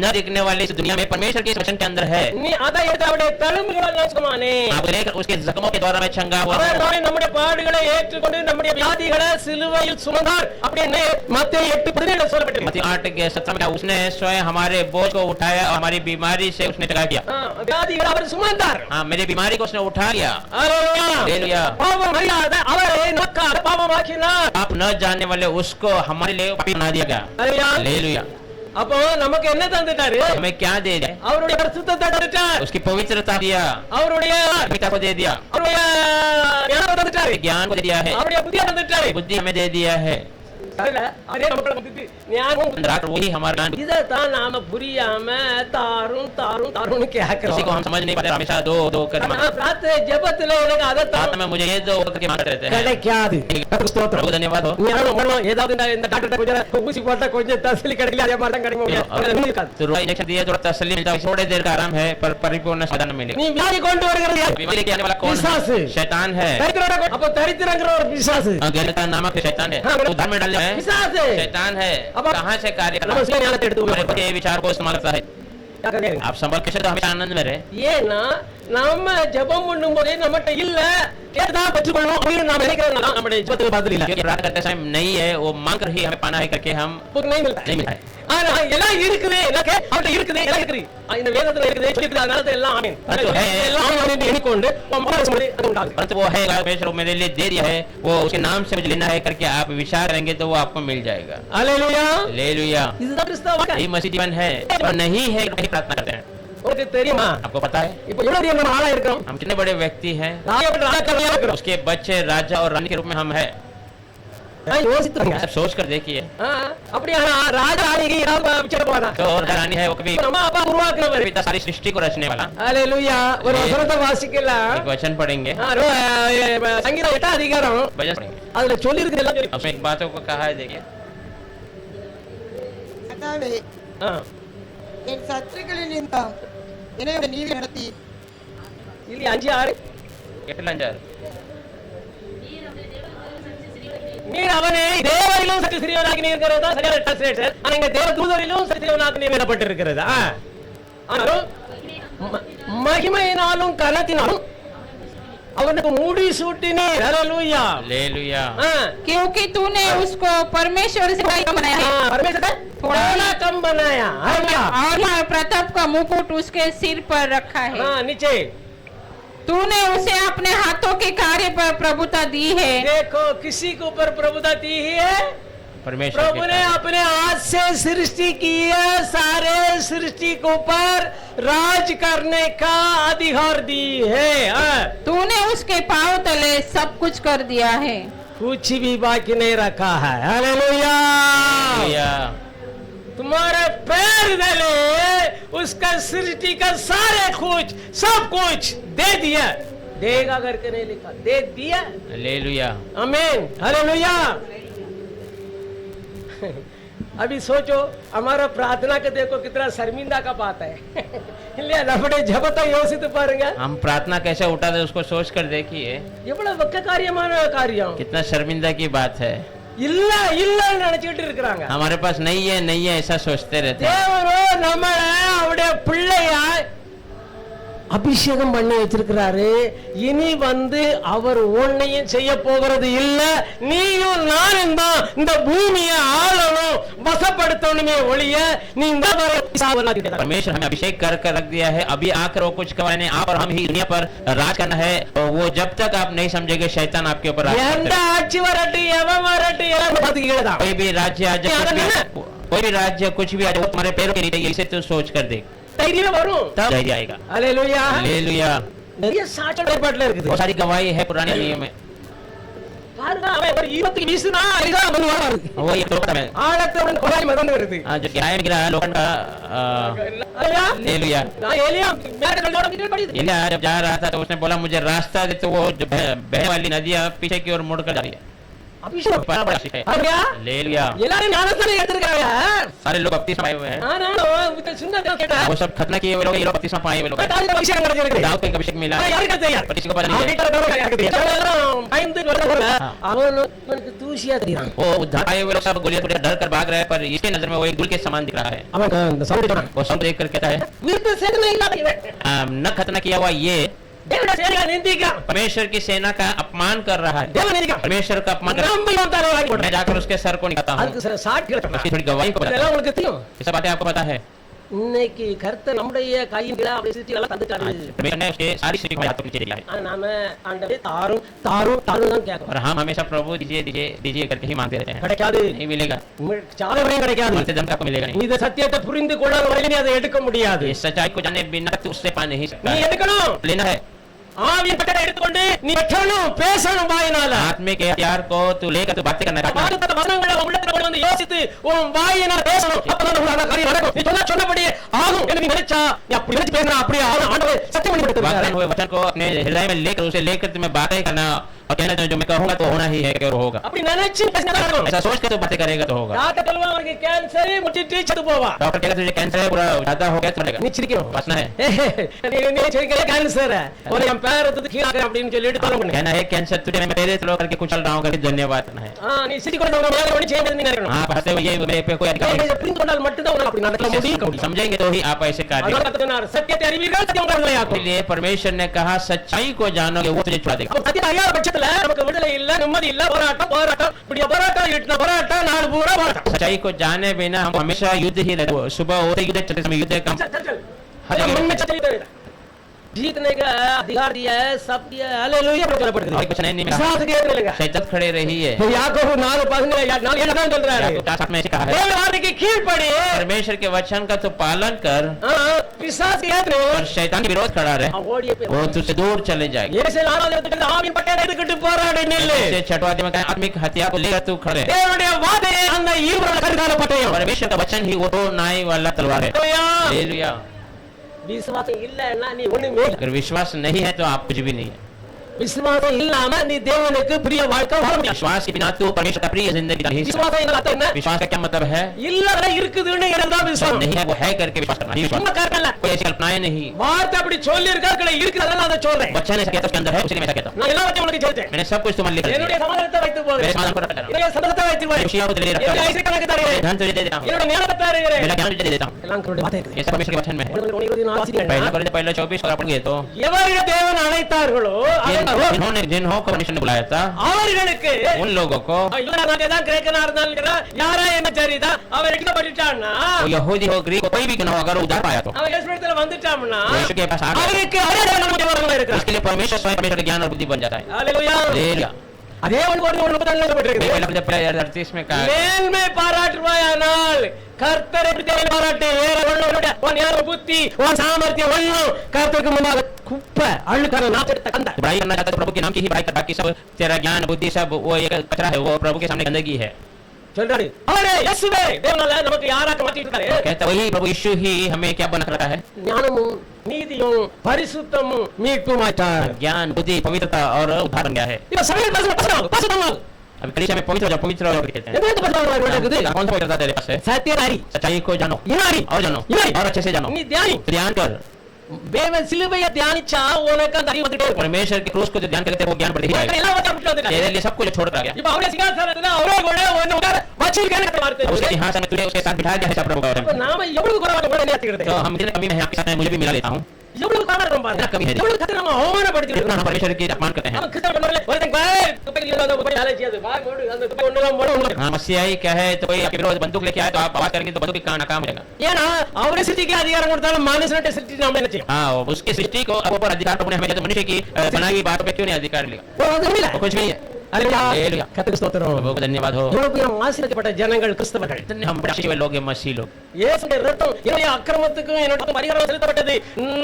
न दिखने वाली इस दुनिया में परमेश्वर के वचन के अंदर है। நீ அதை எடுத்து அவருடைய தழும்புகளால் சுகமானே. आप लेकर उसके जख्मों के द्वारा मैं चंगा हुआ हूँ। அவர் நம்முடைய பாடுகளை ஏற்றுக்கொண்டு நம்முடைய வியாதிகளை சிலுவையில் சுமந்தார் அப்படின்னு மத்தேயு 8:17 சொல்லப்பட்டிருக்கு. मत्ती 8:17 में उसने स्वयं हमारे बोझ को उठाया और हमारी बीमारी से उसने चंगा किया। வியாதிகளை அவர் சுமந்தார். हाँ, मेरी बीमारी को उसने उठा लिया। ஹalleluya. हालेलुया। பாவம் அறியாத அவரை நோக்காத பாவமாக்கினார். आप न जानने वाले उसको हमारे लिए पापी बना दिया गया। ஹalleluya. हालेलुया। அப்போ நமக்கு என்ன தந்துட்டாரு? हमें क्या दे दिया? அவருடைய பரிசுத்தத்தை தந்துட்டார். उसकी पवित्रता दिया, அவருடைய आत्मिकता को दे दिया, அவருடைய ஞானத்தை தந்துட்டாரு. ज्ञान को दे दिया है, அவருடைய புத்தியை தந்துட்டாரு. बुद्धि हमें दे दिया है। அதனால அதே நமக்கு புத்தி ஞானம். वही हमारा ज्ञान। இதைத்தான் நாம புரியாம தாரும் தாரும் தாரும்னு किसी को கேட்கிறோம். हम समझ नहीं पाते, हमेशा दो दो कर பிரார்த்தனை ஜெபத்துல எனக்கு அதை रात में मुझे ये दो करके मांगते रहते हैं। கிடைக்காது. प्रभु धन्यवाद हो। ஞானம் வரணும். ஏதாவது இந்த டாக்டர் கொஞ்சம் ஊசி போட்டா கொஞ்சம் தசலி கிடைக்கல, அதே மாதிரி தான் கிடைக்க முடியும். तो रोई इंजेक्शन दिया, थोड़ा तसल्ली मिलता है, थोड़ी देर का आराम है पर परिपूर्ण समाधान मिलेगा। நீ வியாதி கொண்டு வருகிறது யார்? बीमारी लेके आने वाला कौन पिशाच। है? शैतान है। அப்ப தரித்திரங்கிற ஒரு பிசாசு. गैरता नामक शैतान है, हाँ, उधार में डालने है பிசாசு. शैतान है। अब कहाँ से कार्य कर रहा நம்ம சுய ஞானத்தை எடுத்து है? உள்ள ये विचार को इस्तेमाल करता है। क्या करें? आप संभल के तो हमेशा आनंद में रहे। ஏன்னா நம்ம ஜெபம் பண்ணும்போதே நம்மகிட்ட இல்ல, கேட்டா பெற்றுக்கொள்ளணும் அப்படின்னு நாம நினைக்கிறதுனால நம்முடைய ஜெபத்துக்கு பதில் இல்ல. क्योंकि प्रार्थना करते समय नहीं है, वो मांग कर ही हमें पाना है करके हम புக் नहीं मिलता नहीं मिलता है। ஆனா எல்லாம் இருக்குது, எனக்கு அவட்ட இருக்குது, எல்லாம் இருக்குது, இந்த வேதத்துல இருக்குது, சொல்லிருக்கு, அதனால எல்லாம் ஆமென். எல்லாம் ஆமென் என்று எண்ணிக்கொண்டு மனசு முடி அது உண்டாகும். परंतु वो है परमेश्वर को मेरे लिए दे दिया है, वो उसके नाम से मुझे लेना है करके आप विचार करेंगे तो वो आपको मिल जाएगा। ஹalleluya. हालेलुया। இதுதான் கிறிஸ்தவ வாழ்க்கை. ये मसीह जीवन है, और नहीं है नहीं प्रार्थना करते हैं। உங்களுக்கு தெரியுமா? आपको पता है இப்போ எவ்வளவு பெரிய நம்ம ஆளா இருக்கோம்? हम कितने बड़े व्यक्ति हैं? ராஜா இருக்கிறோம். उसके बच्चे राजा और रानी के रूप में हम हैं। நான் யோசித்துறேங்க. सब सोच कर देखिए, அப்படியே ராஜா ராணிக்கு ஏதாவது பிச்சை போறா? तो रानी है वो कभी நம்ம அப்பா உருவாக்குனவர். पिता सारी सृष्टि को रचने वाला। ஹalleluya. ஒரு வசனத்தை வாசிக்கலாம். एक वचन पढ़ेंगे, சங்கீதம் 8 அதிகாரம் वचन पढ़ेंगे, அதுல சொல்லி இருக்குது எல்லாம் சொல்லி. उसमें एक बातों को कहा है, देखिए கர்த்தாவே, என் சத்துருக்களின் நிமித்தம் என்னை உம்முடைய நீதி நடத்தி ಇಲ್ಲಿ 5:6 केटलंजर நீர் அவனை தேவரிலும் சற்று சிறியவனாக்கி இருக்கிறதா சரியான டிரான்ஸ்லேஷன். ஆனா இங்க தேவ தூதரிலும் சற்று சிறியவனாக்கி எழுதப்பட்டிருக்கிறது. ஆனாலும் மகிமையினாலும் கனத்தினாலும் அவனுக்கு முடி சூட்டினீர். ஹalleluya. हालेलुया। क्योंकि तूने उसको परमेश्वर से बड़ा कम बनाया है परमेश्वर ने थोड़ा कम बनाया। हालेलुया। और प्रताप का मुकुट उसके सिर पर रखा है। नीचे तूने उसे अपने हाथों के कार्य पर प्रभुता दी है। देखो किसी के ऊपर प्रभुता दी है? परमेश्वर प्रभु ने अपने हाथ से सृष्टि की है, सारे सृष्टि के ऊपर राज करने का अधिकार दी है। तूने उसके पांव तले सब कुछ कर दिया है, कुछ भी बाकी नहीं रखा है। हालेलुया। तुम्हारे पैर तले उसका सृष्टि का सारे कुछ सब कुछ दे दिया। देगा करके नहीं लिखा, दे दिया। हालेलुया। आमीन। हालेलुया। अभी सोचो हमारा प्रार्थना के देखो कितना शर्मिंदा का बात है இல்லையா நம்முடைய ஜெபத்தை யோசித்து பாருங்க हम प्रार्थना कैसे उठाते हैं उसको सोच कर देखिए எவ்வளவு வெக்க காரியமான காரியம் कितना शर्मिंदा की बात है இல்ல இல்லன்னு நினைச்சிட்டு இருக்காங்க हमारे पास नहीं है ऐसा सोचते रहते हैं தேவரோ நம்மள அவருடைய பிள்ளையா அபிஷேகம் பண்ணி வச்சிருக்கிறாரு இனி வந்து அவர் ஒன்னையும் செய்ய போகிறது இல்ல நீயும் நானும் தான் இந்த பூமியை ஆளணும் வசப்படுத்தணுமே ஒழிய நீ இந்த परमेश्वर हमें अभिषेक कर कर रख दिया है अभी आकर वो कुछ करवाने आप और हम ही दुनिया पर राज करना है और वो जब तक आप नहीं समझेंगे शैतान आपके ऊपर राज எந்த ஆட்சி வரட்டும் எவன் வரட்டும் எல்லாம் பாத்துக்கிட்டா कोई भी राज्य आ जाए कोई भी राज्य कुछ भी आ जाए तुम्हारे पैरों के नीचे इसे तू सोच कर देख தைரியம் வரும் तब धैर्य आएगा அல்லேலூயா हालेलुया நிறைய சாட்சி ஏற்பாட்டுல இருக்குது बहुत सारी गवाही है पुराने नियम में பாருங்க அவன் ஒரு 20 வீசுனா ஐதா பண்ணுவாங்க वो ये तोड़ता है ஆழத்தோட கொலை மதம் வருது जो गहराई में गिरा लोखंड का ஐயா हालेलुया நான் ஏலியா மேடகளோட கிட்ட पड़ी एलिया जब जा रहा था तो उसने बोला मुझे रास्ता दे तो वो जो बहने वाली नदियां पीछे की ओर मुड़कर जा रही है அபிஷேகம் बड़ा बड़ा शिख है ஐயா हालेलुया எல்லாரும் ஞானஸ்நானம் எடுத்துருக்காங்க सारे लोग बपतिस्मा पाए हुए हैं ஆனாலும் இந்த சின்ன கேட்டா वो सब खतना किए हुए लोग ये लोग बपतिस्मा पाए हुए लोग हैं। தாவீது அபிஷேகம் கிடைச்சிருக்கு दाऊद को एक अभिषेक मिला है யாருக்கு தெரியாது पर किसी को पता नहीं है வீட்டுல இருக்கவங்க யாருக்கு தெரியாது எல்லாரும் பயந்து வரதுல அவனுக்கு தூசியா தெரியும் वो उद्धार आए हुए लोग सब गोलियां टूटे डर कर भाग रहे हैं पर इसके नजर में वो एक धूल के समान दिख रहा है அவன் இந்த சவுண்ட் சொன்னான் वो सब देख कर कहता है வீட்டு சேதனை இல்லாத இவன் न खतना किया हुआ ये தேவனுடைய சேனையை நிந்திக்கிறான் परमेश्वर की सेना का अपमान कर रहा है தேவனை நிந்திக்கிறான் परमेश्वर का अपमान कर நம்பி வந்தாலே வாங்கி मैं போடுறேன் जाकर उसके सर को निकालता हूँ அதுக்கு சில சாட்சிகள் उसकी थोड़ी गवाही को बताता இதெல்லாம் உங்களுக்கு தெரியும் हूँ ये सब बातें आपको पता है இன்னைக்கு கர்த்தர் நம்முடைய கையின் கீழ அப்படி சிட்டி எல்லாம் தந்துட்டாரு परमेश्वर ने उसके सारी स्थिति को हाथों नीचे दिया है நாம ஆண்டவரே தாரும் தாரும் தாரும் தான் கேட்கணும் और हम हमेशा प्रभु दीजिए दीजिए दीजिए करके ही मांगते रहते हैं கிடைக்காது नहीं मिलेगा சாதனையும் கிடைக்காது मरते दम तक आपको मिलेगा नहीं இந்த சத்தியத்தை புரிந்து கொள்ளாத வரைக்கும் நீ அதை எடுக்க முடியாது इस सच्चाई को जाने बिना तू उससे पा नहीं सकता நீ எடுக்கணும் लेना है ஆவியின் பட்டத்தை எடுத்துக்கொண்டு நீ வெட்டணும் பேசணும் வாயினால आत्मिक हथियार को तू लेकर तू बातें करना है வாக்குத்தத்த வசனங்களை உன் உள்ளத்துல கொண்டு வந்து யோசித்து உன் வாயினால பேசணும் அப்பதான் உன்னால காரியம் நடக்கும் நீ சொன்னபடி ஆகும் என்று நீ நினைச்சா நீ அப்படி நினைச்சு பேசினா அப்படியே ஆகும் ஆண்டவர் சத்தியம் பண்ணி वाग्दान கொடுத்திருக்காரு हुए वचन को अपने हृदय में लेकर उसे लेकर तुम्हें बातें करना और कहना जो मैं कहूंगा तो होना ही है कि और होगा அப்படி நினைச்சு பேசினா தான் நடக்கும் ऐसा सोच कर तू बातें करेगा तो होगा டாக்டர் சொல்லுவா அவனுக்கு கேன்சர் முட்டிட்டு செத்து போவா डॉक्टर कहता तुझे कैंसर है पूरा ज्यादा हो गया तो मरेगा நீ சிரிக்கணும் बचना है நீ சிரிக்கல கேன்சர் ஒரு என் பேர் எடுத்து கீழாக அப்படின்னு சொல்லிட்டு தரம் பண்ணு कहना है कैंसर तुझे मैं तेरे थ्रो करके कुचल रहा हूं करके धन्यवाद करना है நீ சிரிக்கணும் உங்க மேல ஒண்ணு செய்ய முடியாது நினைக்கணும் आप हंसते हुए ये मेरे पे कोई अधिकार நீ புரிந்து கொண்டால் மட்டும் தான் உனக்கு அப்படி நடக்க முடியும் नहीं समझेंगे तो ही आप ऐसे कार्य அதனால கர்த்தர் சத்தியத்தை அறிவீர்கள் சத்தியம் உங்களை ஆக்கும் इसलिए परमेश्वर ने कहा सच्चाई को जानोगे वो तुझे छुड़ा देगा அப்ப சத்தியம் அறியாத பட்சத்துல நமக்கு விடுதலை இல்ல நிம்மதி இல்ல போராட்டம் இப்படி போராட்டம் இட்ன போராட்டம் நாலு பூரா போராட்டம் सच्चाई को जाने बिना हम हमेशा युद्ध ही रहते हैं। सुबह होते युद्ध चलते समय युद्ध का चल मन में चल जीतने का अधिकार दिया है सब दिया है हालेलुया बोलना और पड़ेगा कुछ नहीं विश्वास के मिलेगा शैतान खड़े रही है तो याकूब 4:15 या 4 चल रहा है याकूब 4:7 में ऐसे कहा है देव वाणी की कीड़ पड़ी है परमेश्वर के वचन का तो पालन कर विश्वास के याद और शैतान के विरोध खड़ा रहे ओडिए पे वो तुझसे दूर चले जाएगा ये से लारा लेते कहते आमीन पट्टे எடுத்துக்கிட்டு போராடு நில்லு से छठवां में कहा आत्मिक हथियार को लेकर तू खड़े தேவனுடைய வாதை அந்த ஈர்வர கருகால பட்டயம் परमेश्वर का वचन ही वो तो नाई वाला तलवार है हालेलुया விசுவாசம் இல்லன்னா நீ ஒண்ணுமே अगर विश्वास नहीं है तो आप कुछ भी नहीं है விசுவாசம் இல்லாம நீ தேவனுக்கு பிரிய வாழ்க்கை வாழ முடியாது विश्वास के बिना तू परमेश्वर का प्रिय जिंदगी नहीं सकता। விசுவாசம் என்ன அர்த்தம் என்ன विश्वास का क्या मतलब है இல்ல இருக்குதுன்னு என்னடா விசுவாசம் नहीं है वो है करके विश्वास करना नहीं சும்மா विश्वास கேட்கல कोई ऐसी कल्पनाएं नहीं வார்த்தை அப்படி சொல்லி இருக்கறதுல இருக்குறதெல்லாம் அத சொல்றேன் बच्चा ने ऐसा कहता उसके अंदर है उसी में ऐसा कहता நான் எல்லாத்தையும் உங்களுக்கு சொல்றேன் मैंने सब कुछ तुम्हारे लिए कर என்னுடைய दिया சமாதானத்தை வைத்து போகிறேன் मेरे समाधान को रखा என்னுடைய சந்தோஷத்தை வைத்து போகிறேன் खुशियां को तेरे लिए रखा என்னுடைய ஐஸ்வர்யத்தை தருகிறேன் धन तुझे दे देता हूं என்னுடைய ஞானத்தை தருகிறேன் मेरा ज्ञान तुझे दे देता हूं எல்லாம் கருடைய வார்த்தை இருக்குது ये सब परमेश्वर के वचन में है 1:24 पहला कोरिन्थियों पहला 24 और अपन गए तो எவர்கள் தேவன் அழைத்தார்களோ जिन्हों को परमेश्वर ने बुलाया था அவர்களுக்கு उन लोगों को இல்ல நான் கிரேக்கனா இருந்தாலும் யாரா என்ன சரிதான் அவர் எடுக்கப்பட்டான்னா वो यहूदी हो ग्रीक हो कोई भी क्यों हो अगर वो उद्धार पाया तो அவன் இயேசுவிடத்துல வந்துட்டான்னா यीशु के पास आ गया அவருக்கு அடையாளம் நம்முடைய வரங்கள் இருக்கு उसके लिए परमेश्वर स्वयं परमेश्वर का ज्ञान और बुद्धि बन जाता है ஹalleluya हालेलुया அதே ஒன்று சொல்லப்பட்டிருக்கு पहला 38 में कहा है மேன்மை பாராட்டுவாயானால் கர்த்தரை எப்படி பாராட்டு வேற ஒண்ணு ஞான புத்தி உன் சாமர்த்தியம் ஒண்ணும் கர்த்தருக்கு முன்னால குப்பை அழுக்கான நாட்டெடுத்த கந்த बुराई करना चाहता तो प्रभु के नाम की ही बुराई कर बाकी सब तेरा ज्ञान बुद्धि सब वो एक कचरा है वो प्रभु के सामने गंदगी है சொல்றாரு அவரே இயேசுவே தேவனால நமக்கு யாராக்க மாத்திட்டு இருக்காரு कहता वही प्रभु यीशु ही हमें क्या बना रखा है ஞானமும் நீதியும் பரிசுத்தமும் மீட்புமாயிட்டார் ज्ञान बुद्धि पवित्रता और उद्धार बन गया है இத சமையல் பசங்க अभी कलीसिया में पवित्र हो जाओ कहते हैं। எதுக்கு பரிசுத்தவான்களா இருக்குது? कौन सा पवित्रता तेरे पास है? சத்தியனாரி सच्चाई को जानो இனாரி और जानो இனாரி और अच्छे से जानो, நீ தியானி ध्यान कर। தேவன் சிலுவையை தியானிச்சா உனக்கு அந்த அறிவு வந்துட்டே இருக்கும். परमेश्वर के क्रूस को जो ध्यान करते हैं वो ज्ञान बढ़ ही உனக்கு जाएगा। எல்லாம் வந்து விட்டு வந்துட்டாரு. तेरे लिए सब कुछ छोड़ कर आ गया। இப்ப அவரே சிங்காசனத்துல அவரே கூட ஒன்னு உட்கார வச்சிருக்கேன்னு வார்த்தை. उसके सिंहासन में तुझे उसके साथ बिठा दिया है सब प्रभु இப்ப का। நாம எவ்வளவு குறைவாக கூட நினைச்சிருக்கோம். तो हम जितने कमी में हैं आपके साथ हैं, मुझे भी मिला लेता हूँ। எவ்வளவு காரணம் பாருங்க. कमी है எவ்வளவு கத்திர நம்ம அவமானப்படுத்திட்டு इतना हम परमेश्वर की अपमान करते हैं। நம்ம கிறிஸ்தவ பண்ணல ஒருத்தன் பாய் குப்பையில வந்து குப்பை डाले செய்யாது பாய் போடு அந்த குப்பை ஒண்ணெல்லாம் போடு. हाँ मसीहाई क्या है तो कोई आपके विरोध बंदूक लेके आए तो आप आवाज करेंगे तो बंदूक का नाकाम हो जाएगा। ஏன்னா அவரே சிருஷ்டிக்கு அதிகாரம் கொடுத்தாலும் மனுஷனட்ட சிருஷ்டி நாம என்ன செய்யும்? हाँ उसकी सृष्टि को ऊपर अधिकार प्रभु ने हमें दिया, तो मनुष्य की बनाई हुई बातों पे क्यों नहीं अधिकार मिलेगा? அது वो कुछ नहीं है। அல்லேலூயா கர்த்தருக்கு ஸ்தோத்திரம். प्रभु को धन्यवाद हो। எவ்வளவு பெரிய ஆசீர்வதிக்கப்பட்ட ஜனங்கள் கிறிஸ்தவர்கள். इतने हम बड़े आशीर्वाद लोग हैं मसीह लोग। இயேசுவின் இரத்தம் என்னுடைய அக்கிரமத்துக்கும் என்னுடைய பரிகாரம் செலுத்தப்பட்டது.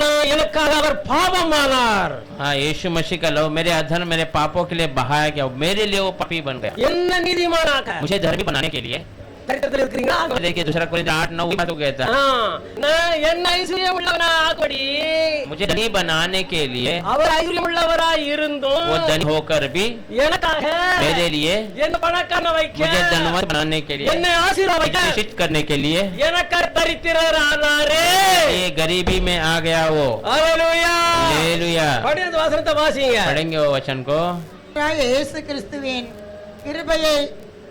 நான் எனக்காக அவர் பாவமானார். हाँ यीशु मसीह का लव मेरे अधर्म मेरे पापों के लिए बहाया गया, मेरे लिए वो पापी बन गया, என்ன நீதிமானாக்க मुझे धर्मी बनाने के लिए। தரித்திரத்தில் இருக்கிறீங்களா? देखिए दूसरा कोरिन्थियों 8-9 में तो कहता है நான் என்ன ஐஸ்வர்யம் உள்ளவனா ஆக்கபடி मुझे धनी बनाने के लिए அவர் ஐஸ்வர்யம் உள்ளவராய் இருந்தும் वो धनी होकर भी எனக்காக मेरे लिए என்ன பணக்காரன வைக்க मुझे धनवान बनाने के लिए என்னை ஆசீர்வாத வைக்க शिक्षित करने के लिए எனக்காக தரித்திரர் ஆனாரே. ये गरीबी में आ गया वो। ஹalleluya हालेलुया। படிந்த வசனத்தை வாசிங்க. पढ़ेंगे वो वचन को। இயேசு கிறிஸ்துவின் கிருபையை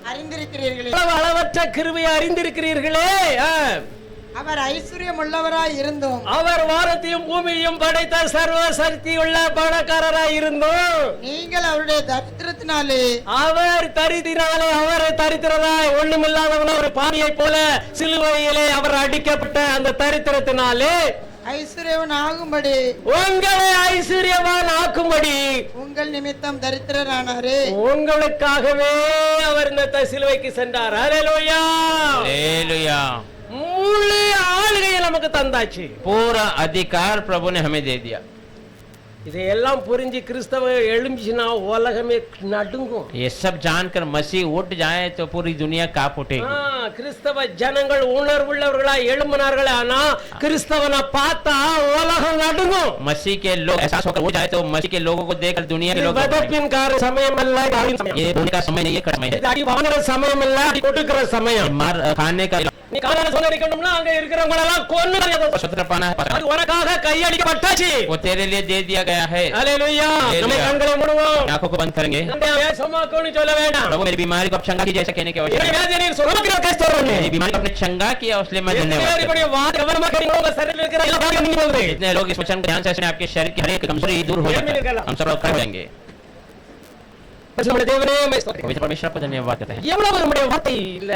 அறிந்திருக்கிறீர்களே, அளவற்ற கிருபையை அறிந்திருக்கிறீர்களே. அவர் ஐஸ்வர்யம் உள்ளவராய் இருந்தும் அவர் வானத்தையும் பூமியையும் படைத்த சர்வ சக்தி உள்ள பணக்காரராய் இருந்தும் நீங்கள் அவருடைய தரித்திரத்தினாலே அவர் தரித்தினாலே அவரை தரித்திரராய் ஒண்ணுமில்லாதவன ஒரு பாவியை போல சிலுவையிலே அவர் அடிக்கப்பட்ட அந்த தரித்திரத்தினாலே ஐஸ்வர்யவன் ஆகும்படி உங்களை ஐஸ்வர்யவான் ஆக்கும்படி உங்கள் நிமித்தம் தரித்திரரானாரே. உங்களுக்காகவே அவர் இந்த சிலுவைக்கு சென்றார். ஹalleluya हालेलुया। முழு ஆளுகையை நமக்கு தந்தாச்சு. पूरा अधिकार प्रभु ने हमें दे दिया। இதையெல்லாம் புரிஞ்சு கிறிஸ்தவ எழும்பிச்சுனா உலகமே நடுங்கும். ये सब जानकर मसीह उठ जाए तो पूरी दुनिया कांप उठेगी। கிறிஸ்தவ ஜனங்கள் உணர்வுள்ளவர்களா எழும்பினார்களே, ஆனா கிறிஸ்தவனை பார்த்தா உலகம் நடுங்கும். मसीह के लोग एहसास होकर हो जाए तो मसीह के लोगों को देखकर दुनिया के लोग வதப்பின் கார சமயம் அல்ல, காரின் சமயம். ये बोलने का समय नहीं, ये कर समय है। இது அடி வாங்குற சமயம் இல்ல, அடி கொடுக்கிற சமயம். मार खाने का நீ காரணம் சொன்னீங்கன்னா அங்க இருக்கிறவங்க எல்லாம் கொன்னு स्वतंत्र पाना है, அது உனக்காக கையடிக்கப்பட்டாச்சு. वो तेरे लिए दे दिया गया है। ஹalleluya நம்ம கண்களை மூடுவோம், आंखों को बंद करेंगे। சுமக்கணும்னு சொல்ல வேண்டாம். प्रभु मेरी बीमारी को अब चंगा कीजिए ऐसा कहने की आवश्यकता என்னுடைய வேதனையை சுமக்கிற கிறிஸ்தவனே, मेरी बीमारी को आपने चंगा किया उसलिए मैं धन्यवाद இப்படி வாதி கவனமா கேளுங்க. உங்க சரீரத்தில் இருக்கிற எல்லா பாவங்களும் நீங்கி போகுது. इतने लोग इस वचन को ध्यान से सुने, आपके शरीर की हर एक कमजोरी दूर हो जाती है, हम सब लोग खड़े हो जाएंगे। பரிசுத்த தேவனே மை ஸ்தோத்திரம். पवित्र परमेश्वर को धन्यवाद करते हैं। எவ்வளவு நம்முடைய வார்த்தை இல்ல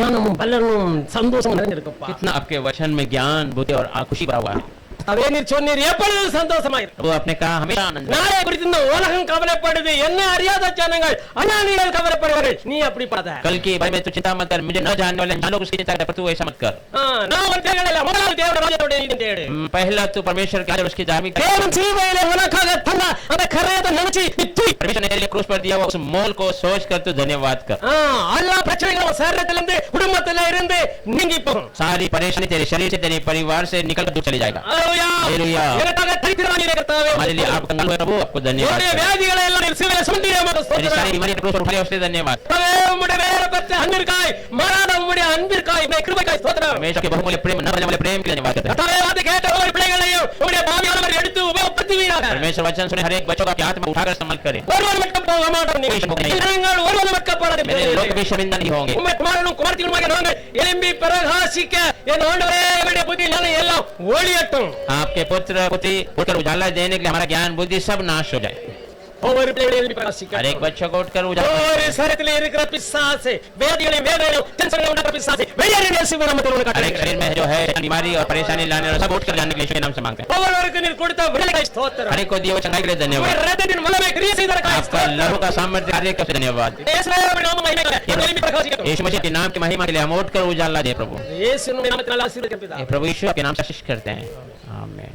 ஞானமும் பலனும் சந்தோஷமும் நிறைஞ்சிருக்குப்பா. कितना आपके वचन में ज्ञान बुद्धि और खुशी भरा हुआ है। அதே நீர் சொன்னீர் எப்பொழுதும் சந்தோஷமாயிரு. वो आपने कहा हमेशा आनंद। நாளை குறித்து இந்த உலகம் கவலைப்படுது, என்ன அறியாத ஜனங்கள் அனானிகள் கவலைப்படுவார்கள். நீ அப்படி பாத कल के बारे में तू चिंता मत कर, मुझे न जानने वाले अनजान लोग उसकी चिंता करते, पर तू ऐसा मत कर। நான் ஒரு தேடல முதலாவது தேவனுடைய ராஜ்யத்துடைய நீதியை தேடு. पहला तू परमेश्वर के और उसकी धार्मिकता। தேவன் சிலுவையிலே உனக்காக தந்த அந்த கரையத்தை நினைச்சு நித்தி परमेश्वर ने तेरे लिए क्रूस पर दिया हुआ उस मोल को सोच कर तू धन्यवाद कर। எல்லா பிரச்சனைகளும் சரீரத்திலிருந்து குடும்பத்தில இருந்து நீங்கி போகும். सारी परेशानी तेरे शरीर से तेरे परिवार से निकल कर दूर चली जाएगा। ஹalleluya எனக்காக தரித்திரரானீரே கர்த்தாவே, हमारे लिए आप कंगाल हुए प्रभु, आपको धन्यवाद। என்னுடைய வியாதிகளை எல்லாம் நீர் சிலுவையிலே சுமந்தீரே, உமக்கு मेरी ஸ்தோத்திரம். सारी बीमारी क्रूस पर उठाए उसके धन्यवाद। உம்முடைய வேறப்பட்ட அன்பிற்காய் மாறாத உம்முடைய அன்பிற்காய் உம்முடைய கிருபைக்காய் ஸ்தோத்திரம். हमेशा के बहुमूल्य प्रेम न बदलने वाले प्रेम के लिए धन्यवाद करते हैं। கர்த்தாவே வார்த்தை கேட்ட ஒவ்வொரு பிள்ளைகளையும் உம்முடைய பாவியானவர் எடுத்து உபயோகப்படுத்துவீராக. परमेश्वर वचन सुने हर एक बच्चों को आपके हाथ में उठाकर इस्तेमाल करें। ஒருவர் மட்டும் போக மாட்டோம். நீங்கள் ஒருவர் வெட்கப்படாதே. मेरे लोग भी शर्मिंदा नहीं होंगे। உம்மை குமாரனும் குமாரத்தியுமாக நாங்கள் எழும்பி பிரகாசிக்க என் ஆண்டவரே என்னுடைய புத்தி ஞானம் எல்லாம் ஒளியட்டும். आपके पुत्र पुत्री उठकर उजाला देने के लिए हमारा ज्ञान बुद्धि सब नाश हो जाए। ஒவ்வொரு பிள்ளைகளையும் எழும்பி பிரகாசிக்க. हर एक बच्चों को उठकर उजाला ஒவ்வொரு சரீரத்திலே இருக்கிற பிசாசு வேதிகளையும் வேதனையும் டென்ஷன்களை உண்டாக்குற பிசாசு வெளியேறு இயேசுவின் நாமத்தில் हर एक உனக்கு शरीर में जो है बीमारी और परेशानी लाने वाला सब उठकर जाने के लिए यीशु के नाम से मांगते हैं। ஒவ்வொருவருக்கு நீர் கொடுத்த விடுதலைக்காய் ஸ்தோத்திரம். हर एक को दिए हुए चंगाई के लिए धन्यवाद। உம்முடைய இரத்தத்தின் மூலமே கிரியை செய்ததற்காய் आपका लहू का सामर्थ्य कार्य करने के लिए धन्यवाद। இயேசுவின் நாமம் மகிமையாக எழும்பி பிரகாசிக்கட்டும். यीशु मसीह के नाम की महिमा के लिए हम उठकर उजाला दे प्रभु। இயேசுவின் நாமத்தில் ஆசீர்வதிக்கப்பட்டது. प्रभु यीशु आपके नाम से आशीष करते हैं। आमीन।